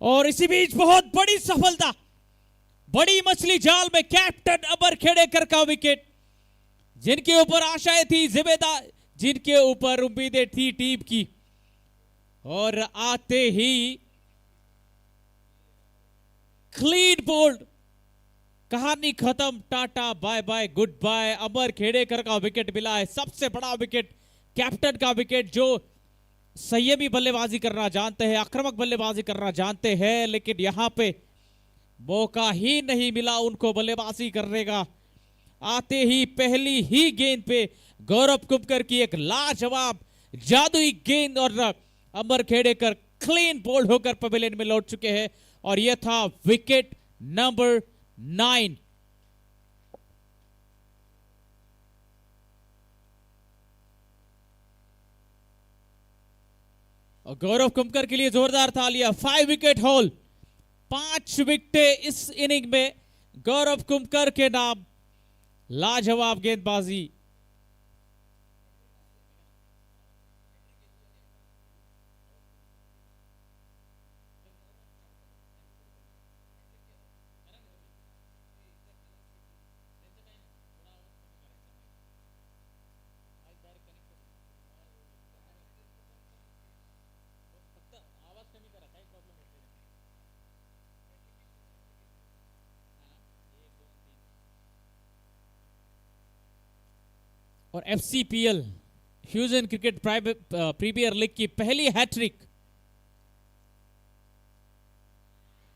और इसी बीच बहुत बड़ी सफलता, बड़ी मछली जाल में कैप्टन अमर खेड़ेकर का विकेट, जिनके ऊपर आशाएं थी, जिम्मेदार, जिनके ऊपर उम्मीदें थी टीम की, और आते ही क्लीन बोल्ड, कहानी खत्म, tata bye bye good bye. Amar Khedekar का विकेट मिला है, सबसे बड़ा विकेट, कैप्टन का विकेट, जो संयमी बल्लेबाजी करना जानते हैं, आक्रामक बल्लेबाजी करना जानते हैं, लेकिन यहां पे मौका ही नहीं मिला उनको बल्लेबाजी करने का। आते ही पहली ही गेंद पे गौरव कुमकर की एक लाजवाब जादुई गेंद, और अमर खेड़ेकर क्लीन बोल्ड होकर पवेलियन में लौट चुके हैं, और यह था विकेट नंबर 9। और गौरव कुमकर के लिए जोरदार तालियां। 5 विकेट हॉल, 5 विकेटें इस इनिंग में गौरव कुमकर के नाम, लाजवाब गेंदबाजी। और एफसीपीएल फ्यूजन क्रिकेट प्रीमियर लीग की पहली हैट्रिक,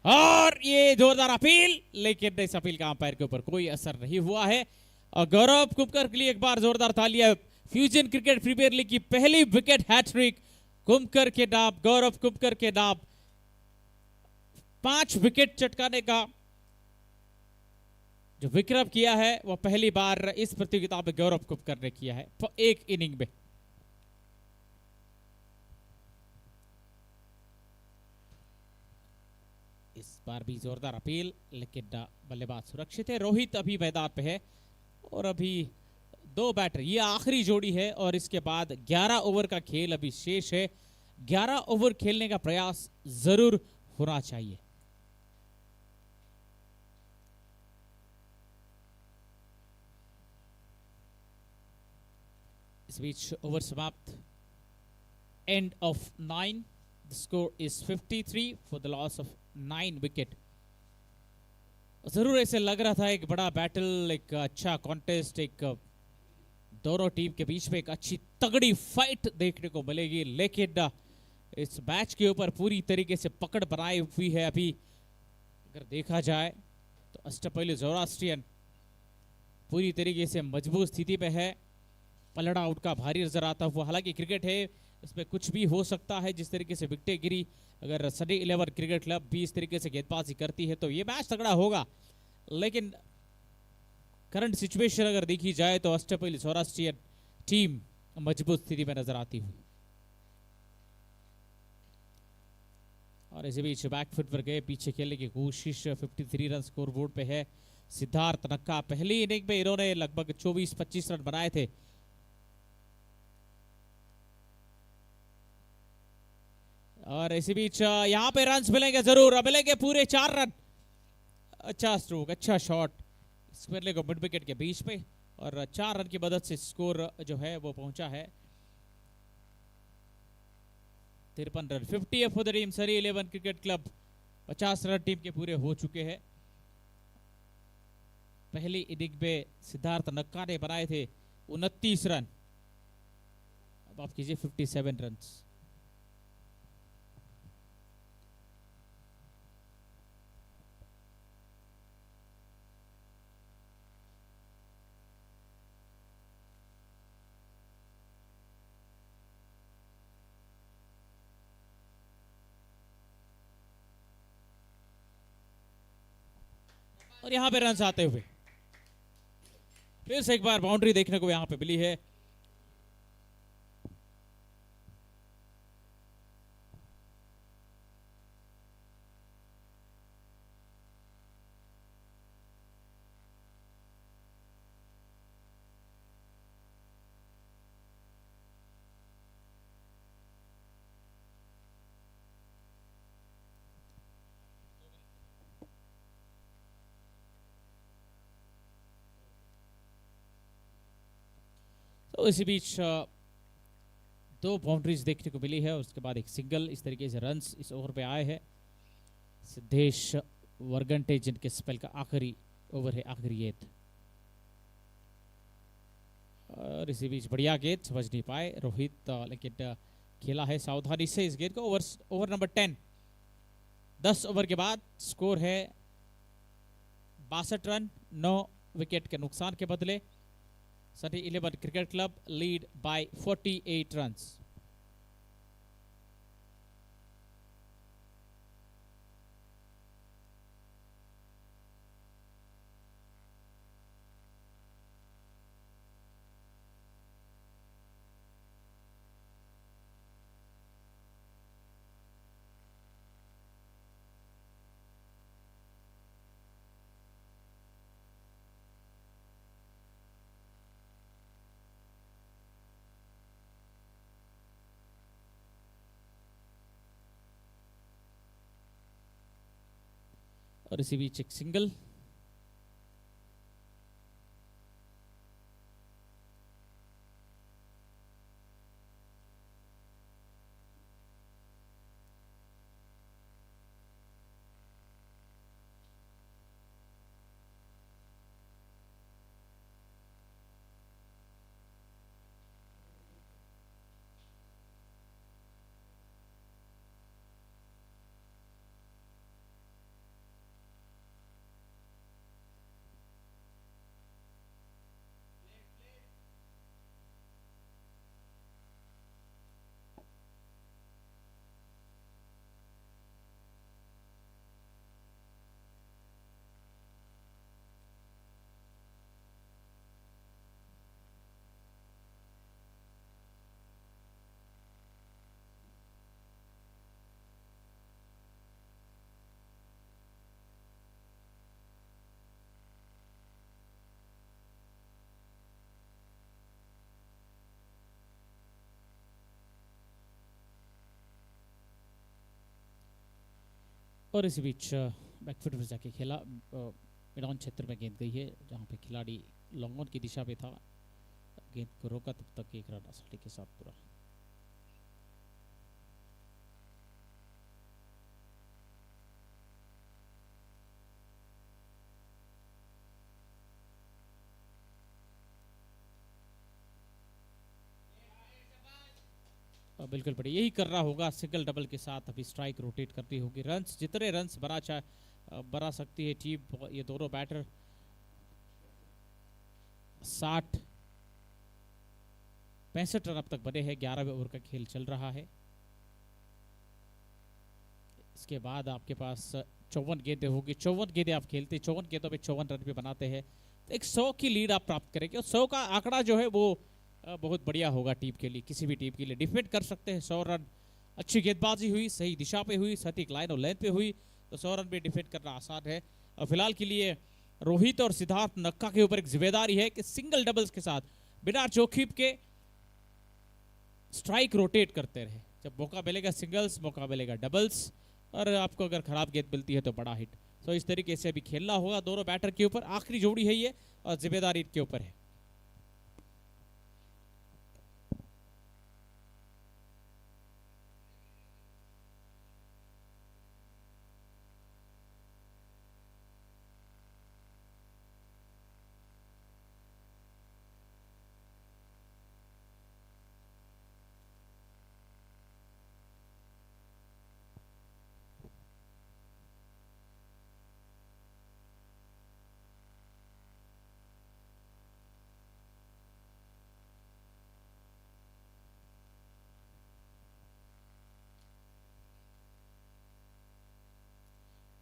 और ये जोरदार अपील, लेकिन इस अपील का अंपायर के ऊपर कोई असर नहीं हुआ है। और गौरव कुमकर के लिए एक बार जोरदार तालियां। फ्यूजन क्रिकेट प्रीमियर लीग की पहली विकेट हैट्रिक कुमकर के नाम, गौरव कुमकर के नाम। 5 विकेट चटकाने का जो विक्रम किया है वो पहली बार इस प्रतियोगिता में गौरव कुमकर ने किया है, एक इनिंग में। इस बार भी जोरदार अपील, लेकिन बल्लेबाज सुरक्षित है। रोहित अभी मैदान पे है, और अभी 2 बैटर, ये आखिरी जोड़ी है, और इसके बाद 11 ओवर का खेल अभी शेष है। 11 ओवर खेलने का प्रयास जरूर होना चाहिए। इस बीच ओवर समाप्त, end of 9, the score is 53 for the loss of 9 wicket. जरूर ऐसे लग रहा था एक बड़ा बैटल, एक अच्छा कॉन्टेस्ट, एक दोनों टीम के बीच में एक अच्छी तगड़ी फाइट देखने को मिलेगी, लेकिन इस मैच के ऊपर पूरी तरीके से पकड़ बनाई हुई है। अभी अगर देखा जाए तो अष्टपैलु ज़ोरास्ट्रियन पूरी तरीके से मजबूत स्थिति में है, पलड़ा आउट का भारी नजर आता हुआ। हालांकि क्रिकेट है, इसमें कुछ भी हो सकता है। जिस तरीके से विकेटें गिरी, अगर सनी 11 क्रिकेट क्लब भी इस तरीके से गेंदबाजी करती है तो ये मैच तगड़ा होगा, लेकिन करंट सिचुएशन अगर देखी जाए तो अष्टपैलु ज़ोरास्ट्रियन टीम मजबूत स्थिति में नजर आती हुई। और इसी बीच बैकफुट पर गए, पीछे खेलने की कोशिश, 53 रन स्कोर बोर्ड पे है। सिद्धार्थ नक्का पहली इनिंग में इन्होंने लगभग 24-25 रन बनाए थे। और इसी बीच यहां पे रन्स मिलेंगे, जरूर मिलेंगे, पूरे 4 रन। अच्छा स्ट्रोक, अच्छा शॉट स्क्वेरले को मिड विकेट के बीच में, और 4 रन की मदद से स्कोर जो है वो पहुंचा है 53 रन। 50 फॉर द टीम सरी 11 क्रिकेट क्लब। 50 रन टीम के पूरे हो चुके हैं। पहली इनिंग में सिद्धार्थ नक्का ने बनाए थे 29 रन, अब आप कीजिए 57 रन। और यहां पे रन आते हुए फिर से एक बार बाउंड्री देखने को यहां पे मिली है। तो इसी बीच दो बाउंड्रीज देखने को मिली है और उसके बाद एक सिंगल। इस तरीके से रन्स इस ओवर पे आए हैं। सिद्धेश वर्गंटे जिनके स्पेल का आखिरी ओवर है, आखिरी गेंद। और इसी बीच बढ़िया गेंद, समझ नहीं पाए रोहित, लेकिन खेला है सावधानी से इस गेंद को। Over number 10। 10 ओवर के बाद स्कोर है 62 रन, 9 विकेट के नुकसान के बदले। Sunny 11 cricket club lead by 48 runs. और इसी बीच एक सिंगल। और इसी बीच बैकफुट पर जाके खेला, मैदान क्षेत्र में गेंद गई है जहां पे खिलाड़ी लॉन्ग ऑन की दिशा पे था। गेंद को रोका तब तक एक रन आसानी के साथ पूरा। बिल्कुल बढ़िया, यही कर रहा होगा सिंगल डबल के साथ। अभी स्ट्राइक रोटेट करती होगी। रन्स जितने रन्स बना सकती है टीम, ये दोनों बैटर 60 65 रन अब तक बने हैं। 11वें ओवर का खेल चल रहा है। इसके बाद आपके पास 54 गेंदें होगी। 54 गेंदें आप खेलते, 54 गेंदों में 54 रन भी बनाते हैं तो एक 100 की लीड आप प्राप्त करेंगे। और 100 का आंकड़ा जो है वो बहुत बढ़िया होगा टीम के लिए, किसी भी टीम के लिए। डिफेंड कर सकते हैं 100 रन। अच्छी गेंदबाजी हुई, सही दिशा पे हुई, सटीक लाइन और लेंथ पे हुई तो 100 रन पे डिफेंड करना आसान है। और फिलहाल के लिए रोहित और सिद्धार्थ नक्का के ऊपर एक जिम्मेदारी है कि सिंगल डबल्स के साथ बिना जोखिम के स्ट्राइक रोटेट करते रहे। जब मौका मिलेगा सिंगल्स, मौका मिलेगा डबल्स, और आपको अगर खराब गेंद मिलती है तो बड़ा हिट। तो इस तरीके से अभी खेलना होगा दोनों बैटर के ऊपर। आखिरी जोड़ी है ये और जिम्मेदारी इनके ऊपर है।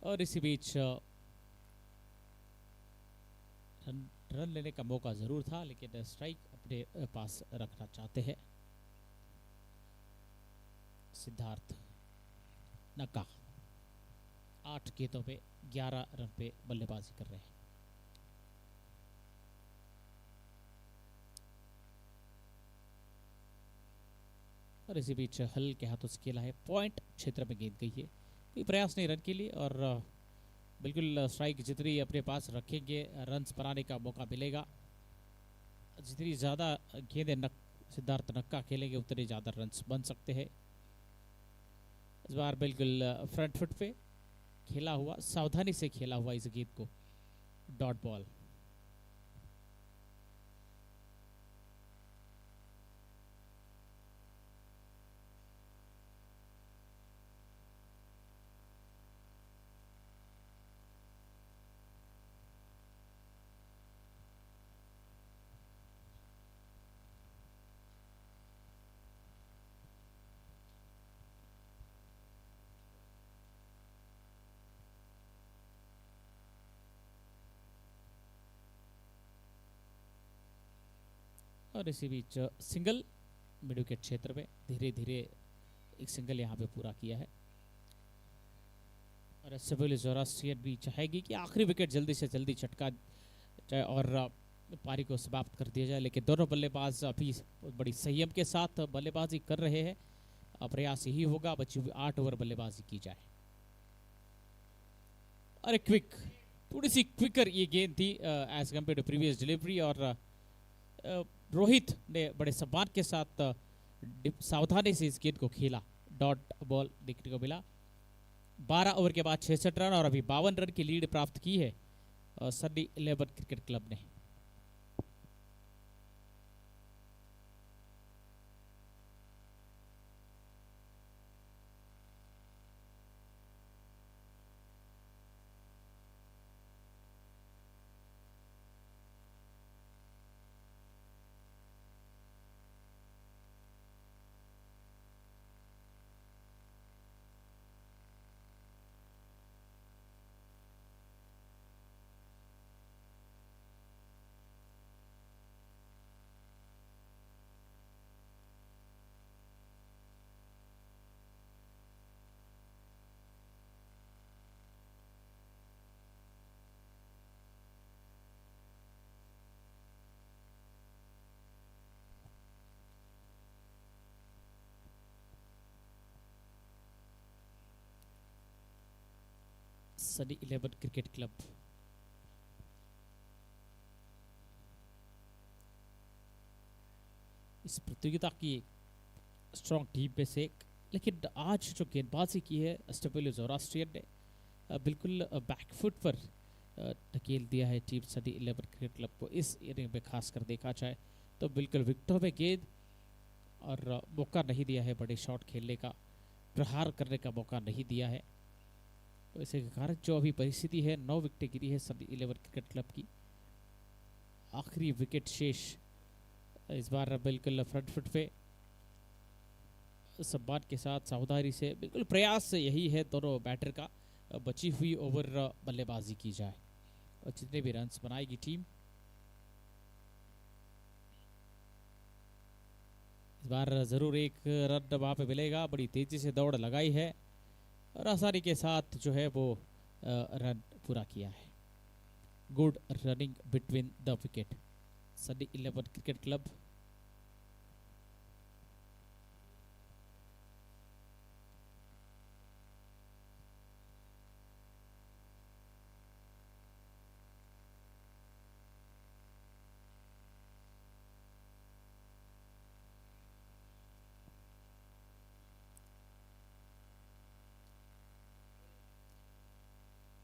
और इसी बीच रन लेने का मौका जरूर था, लेकिन स्ट्राइक अपने पास रखना चाहते हैं सिद्धार्थ नक्का। 8 गेंदों पे 11 रन पे बल्लेबाजी कर रहे हैं। और इसी बीच हल्के हाथों से खेला है, पॉइंट क्षेत्र में गेंद गई है। कोई प्रयास नहीं रन के लिए और बिल्कुल स्ट्राइक जितनी अपने पास रखेंगे रन्स बनाने का मौका मिलेगा। जितनी ज़्यादा गेंदें सिद्धार्थ नक्का खेलेंगे उतने ज़्यादा रन्स बन सकते हैं। इस बार बिल्कुल फ्रंट फुट पे खेला हुआ, सावधानी से खेला हुआ इस गेंद को, डॉट बॉल। और इसी बीच सिंगल मिड विकेट क्षेत्र में धीरे धीरे एक सिंगल यहाँ पे पूरा किया है। और ज़ोरास्ट्रियन भी चाहेगी कि आखिरी विकेट जल्दी से जल्दी छटका जाए और पारी को समाप्त कर दिया जाए, लेकिन दोनों बल्लेबाज अभी बड़ी संयम के साथ बल्लेबाजी कर रहे हैं। प्रयास यही होगा बची हुई 8 ओवर बल्लेबाजी की जाए। अरे क्विक, थोड़ी सी क्विकर ये गेंद थी as compared to previous delivery, और रोहित ने बड़े सम्मान के साथ सावधानी से इस गेंद को खेला। डॉट बॉल देखने को मिला। 12 ओवर के बाद 66 रन और अभी 52 रन की लीड प्राप्त की है सन्नी 11 क्रिकेट क्लब ने। सन्नी 11 क्रिकेट क्लब इस प्रतियोगिता की स्ट्रॉन्ग टीम में से एक, लेकिन आज जो गेंदबाजी की है ज़ोरास्ट्रियन ने बिल्कुल बैकफुट पर धकेल दिया है टीम सन्नी 11 क्रिकेट क्लब को। इस इनिंग में खासकर देखा जाए तो बिल्कुल विकेटों में गेंद और मौका नहीं दिया है बड़े शॉट खेलने का, प्रहार करने का मौका नहीं दिया है। तो इसी के कारण जो अभी परिस्थिति है 9 विकेटें गिरी है सन्नी 11 क्रिकेट क्लब की। आखिरी विकेट शेष इस बार बिल्कुल फ्रंट फुट पे सम्मान के साथ सावधानी से, बिल्कुल प्रयास यही है दोनों बैटर का, बची हुई ओवर बल्लेबाजी की जाए और जितने भी रन्स बनाएगी टीम। इस बार जरूर एक रन वहां पे मिलेगा। बड़ी तेजी से दौड़ लगाई है और आसानी के साथ जो है वो रन पूरा किया है। Good running between the wicket Sunny 11 cricket club.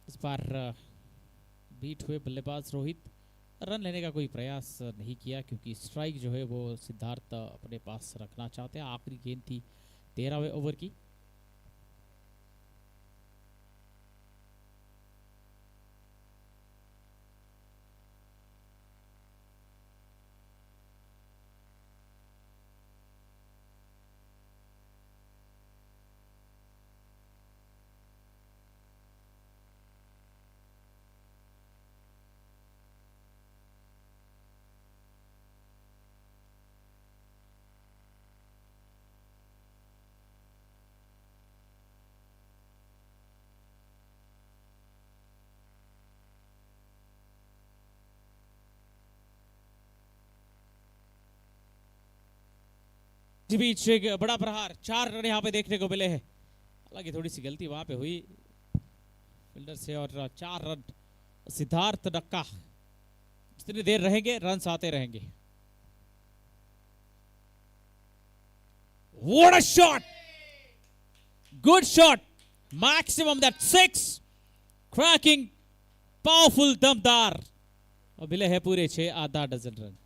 इस बार बीट हुए बल्लेबाज रोहित रन लेने का कोई प्रयास नहीं किया, क्योंकि स्ट्राइक जो है वो सिद्धार्थ अपने पास रखना चाहते हैं। आखिरी गेंद थी 13वें ओवर की। बीच एक बड़ा प्रहार, 4 रन यहाँ पे देखने को मिले हैं। हालांकि थोड़ी सी गलती वहां पे हुई फील्डर से, और 4 रन सिद्धार्थ नक्का। जितनी देर रहेंगे रन आते रहेंगे। What a shot! Good shot. Maximum that 6. Cracking. Powerful दमदार. और मिले हैं पूरे 6 आधा डजन रन.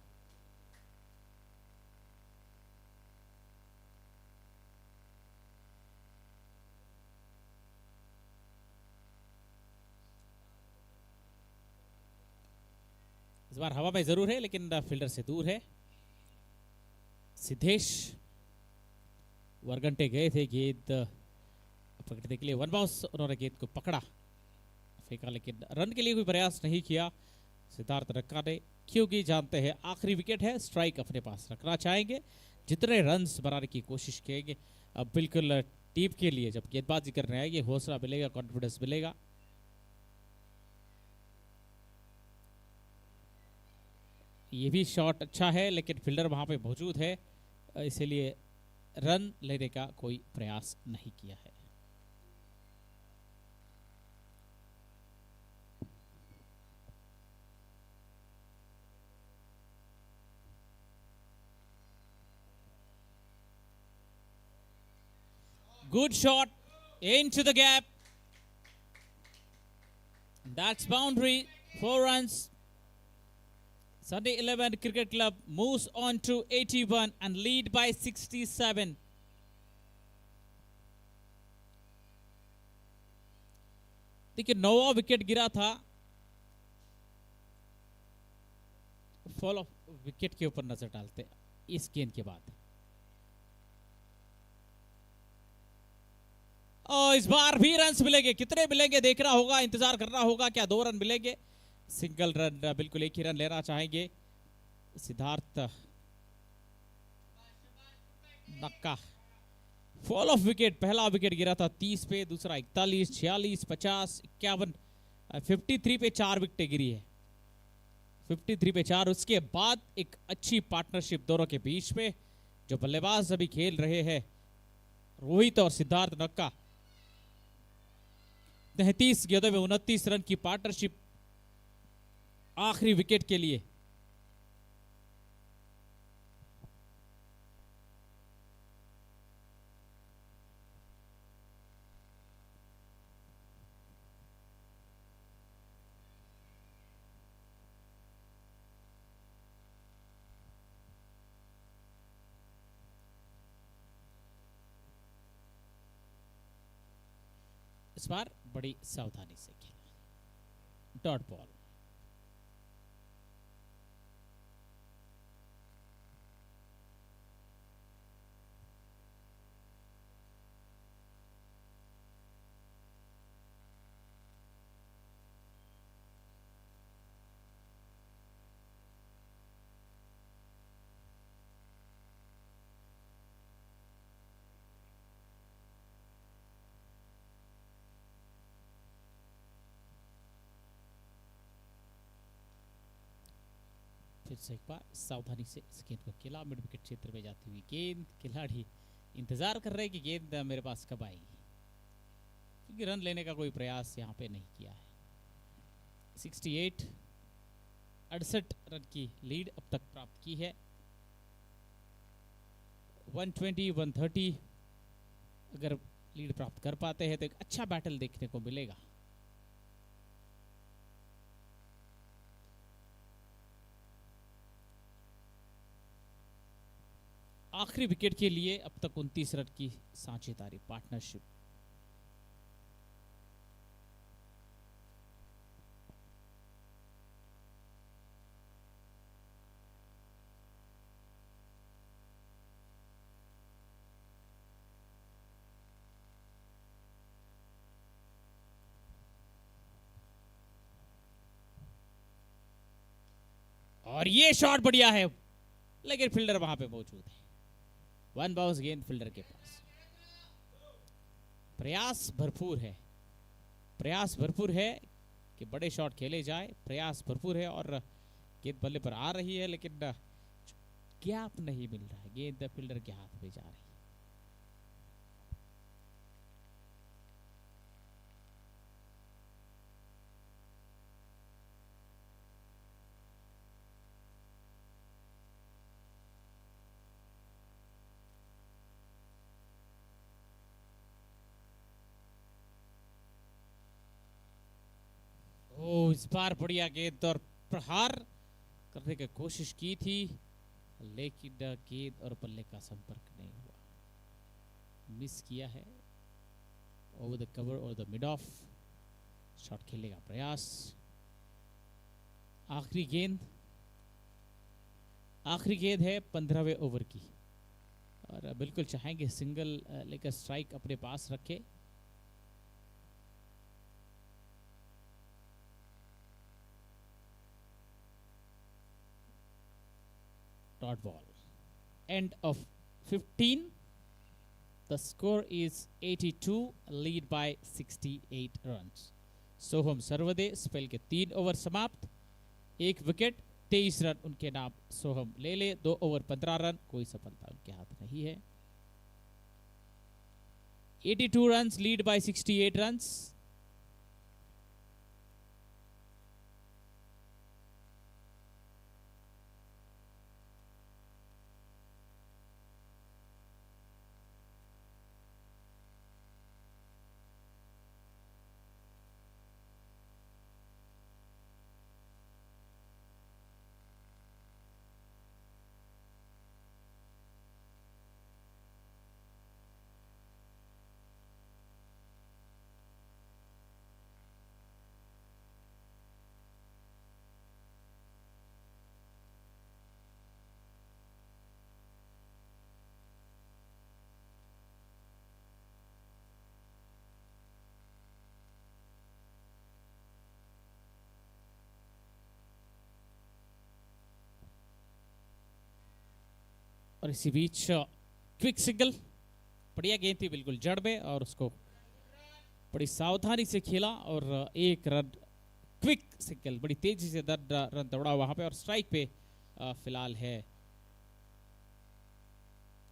इस बार हवा में जरूर है लेकिन फील्डर से दूर है. सिद्धेश वरगंटे गए थे गेंद पकड़ने के लिए. वन बाउंस उन्होंने गेंद को पकड़ा फेंका लेकिन रन के लिए कोई प्रयास नहीं किया सिद्धार्थ नक्का ने, क्योंकि जानते हैं आखिरी विकेट है, स्ट्राइक अपने पास रखना चाहेंगे, जितने रन्स बनाने की कोशिश करेंगे. अब बिल्कुल टीम के लिए जब गेंदबाजी करने आएंगे हौसला मिलेगा, कॉन्फिडेंस मिलेगा. ये भी शॉट अच्छा है लेकिन फील्डर वहां पे मौजूद है, इसीलिए रन लेने का कोई प्रयास नहीं किया है. Good shot into the gap. That's boundary. 4 runs. Sunday 11 Cricket Club moves on to 81 and lead by 67. देखिए 9वां विकेट गिरा था. फॉल ऑफ विकेट के ऊपर नजर डालते हैं इस गेंद के बाद. और इस बार भी रन्स मिलेंगे, कितने मिलेंगे देखना होगा, इंतजार करना होगा. क्या 2 रन मिलेंगे? सिंगल रन, बिल्कुल एक ही रन लेना चाहेंगे सिद्धार्थ नक्का. फॉल ऑफ विकेट, पहला विकेट गिरा था 30 पे, दूसरा 41, 46, 50, 51, 53 पे 4 विकेटें गिरी है. 53 पे 4. उसके बाद एक अच्छी पार्टनरशिप दोनों के बीच में. जो बल्लेबाज अभी खेल रहे हैं रोहित और सिद्धार्थ नक्का, 33 गेंदों में 29 रन की पार्टनरशिप आखिरी विकेट के लिए. इस बार बड़ी सावधानी से खेला. Dot ball. फिर से एक बार सावधानी से इस गेंद को खेला. मिड विकेट क्षेत्र में जाती हुई गेंद. खिलाड़ी इंतजार कर रहे हैं कि गेंद मेरे पास कब आएगी, क्योंकि रन लेने का कोई प्रयास यहाँ पे नहीं किया है. 68 रन की लीड अब तक प्राप्त की है. 120 130 अगर लीड प्राप्त कर पाते हैं तो एक अच्छा बैटल देखने को मिलेगा. आखिरी विकेट के लिए अब तक 29 रन की साझेदारी, पार्टनरशिप. और ये शॉट बढ़िया है लेकिन फील्डर वहां पे मौजूद है. 1 बाउंस गेंद फील्डर के पास. प्रयास भरपूर है, प्रयास भरपूर है कि बड़े शॉट खेले जाए. प्रयास भरपूर है और गेंद बल्ले पर आ रही है लेकिन गैप नहीं मिल रहा है. गेंद फील्डर के हाथ में जा रही है. इस बार बढ़िया गेंद और प्रहार करने की कोशिश की थी, लेकिन गेंद और बल्ले का संपर्क नहीं हुआ, मिस किया है। ओवर द कवर और द मिड ऑफ शॉट खेलने का प्रयास। आखिरी गेंद है 15वें ओवर की और बिल्कुल चाहेंगे सिंगल लेकर स्ट्राइक अपने पास रखे। Dot ball, end of 15, the score is 82, lead by 68 runs. Soham Sarvade spell के 3 ओवर समाप्त, 1 विकेट, 23 रन उनके नाम सोहम ले ले। 2 ओवर 15 रन, कोई सफलता उनके हाथ नहीं है। 82 runs, lead by 68 runs. और इसी बीच क्विक सिंगल, बढ़िया गेंद थी बिल्कुल जड़ में और उसको बड़ी सावधानी से खेला और 1 रन क्विक सिंगल, बड़ी तेजी से रन दौड़ा वहां पे। और स्ट्राइक पे फिलहाल है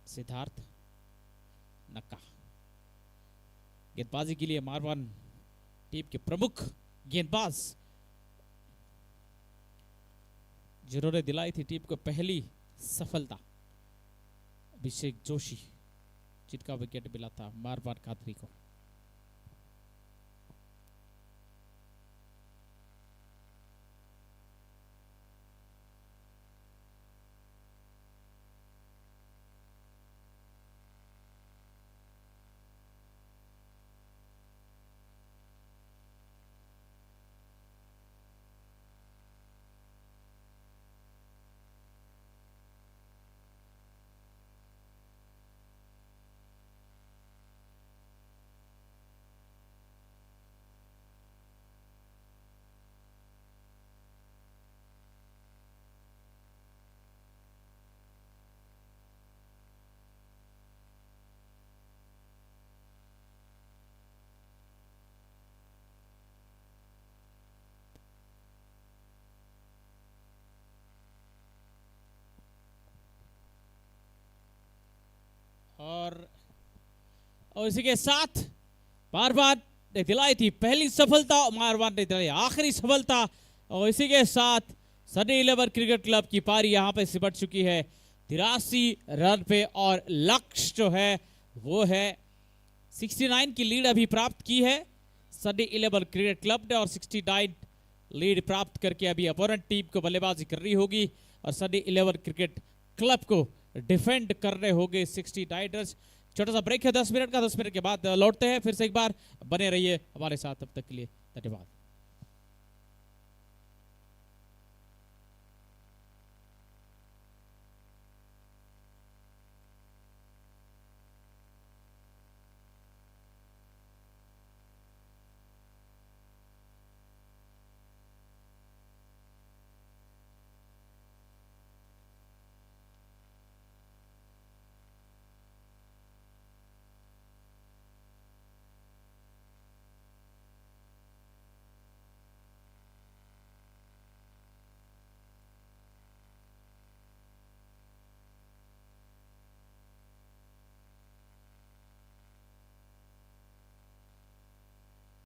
सिद्धार्थ नक्का। गेंदबाजी के लिए मारवान टीम के प्रमुख गेंदबाज जिन्होंने दिलाई थी टीम को पहली सफलता, अभिषेक जोशी, जिनका विकेट मिला था मारवान कादरी को। और इसी के साथ मारवान ने दिलाई थी पहली सफलता, मारवान ने दिलाई आखिरी सफलता। और इसी के साथ सनी 11 क्रिकेट क्लब की पारी यहां पे सिमट चुकी है 83 रन पे और लक्ष्य जो है वो है 69 की लीड अभी प्राप्त की है सनी 11 क्रिकेट क्लब ने। और 69 लीड प्राप्त करके अभी अपोनेंट टीम को बल्लेबाजी करनी होगी और सनी 11 क्रिकेट क्लब को डिफेंड करने होंगे 69 रन। छोटा सा ब्रेक है 10 मिनट का, 10 मिनट के बाद लौटते हैं फिर से। एक बार बने रहिए हमारे साथ, तब तक के लिए धन्यवाद।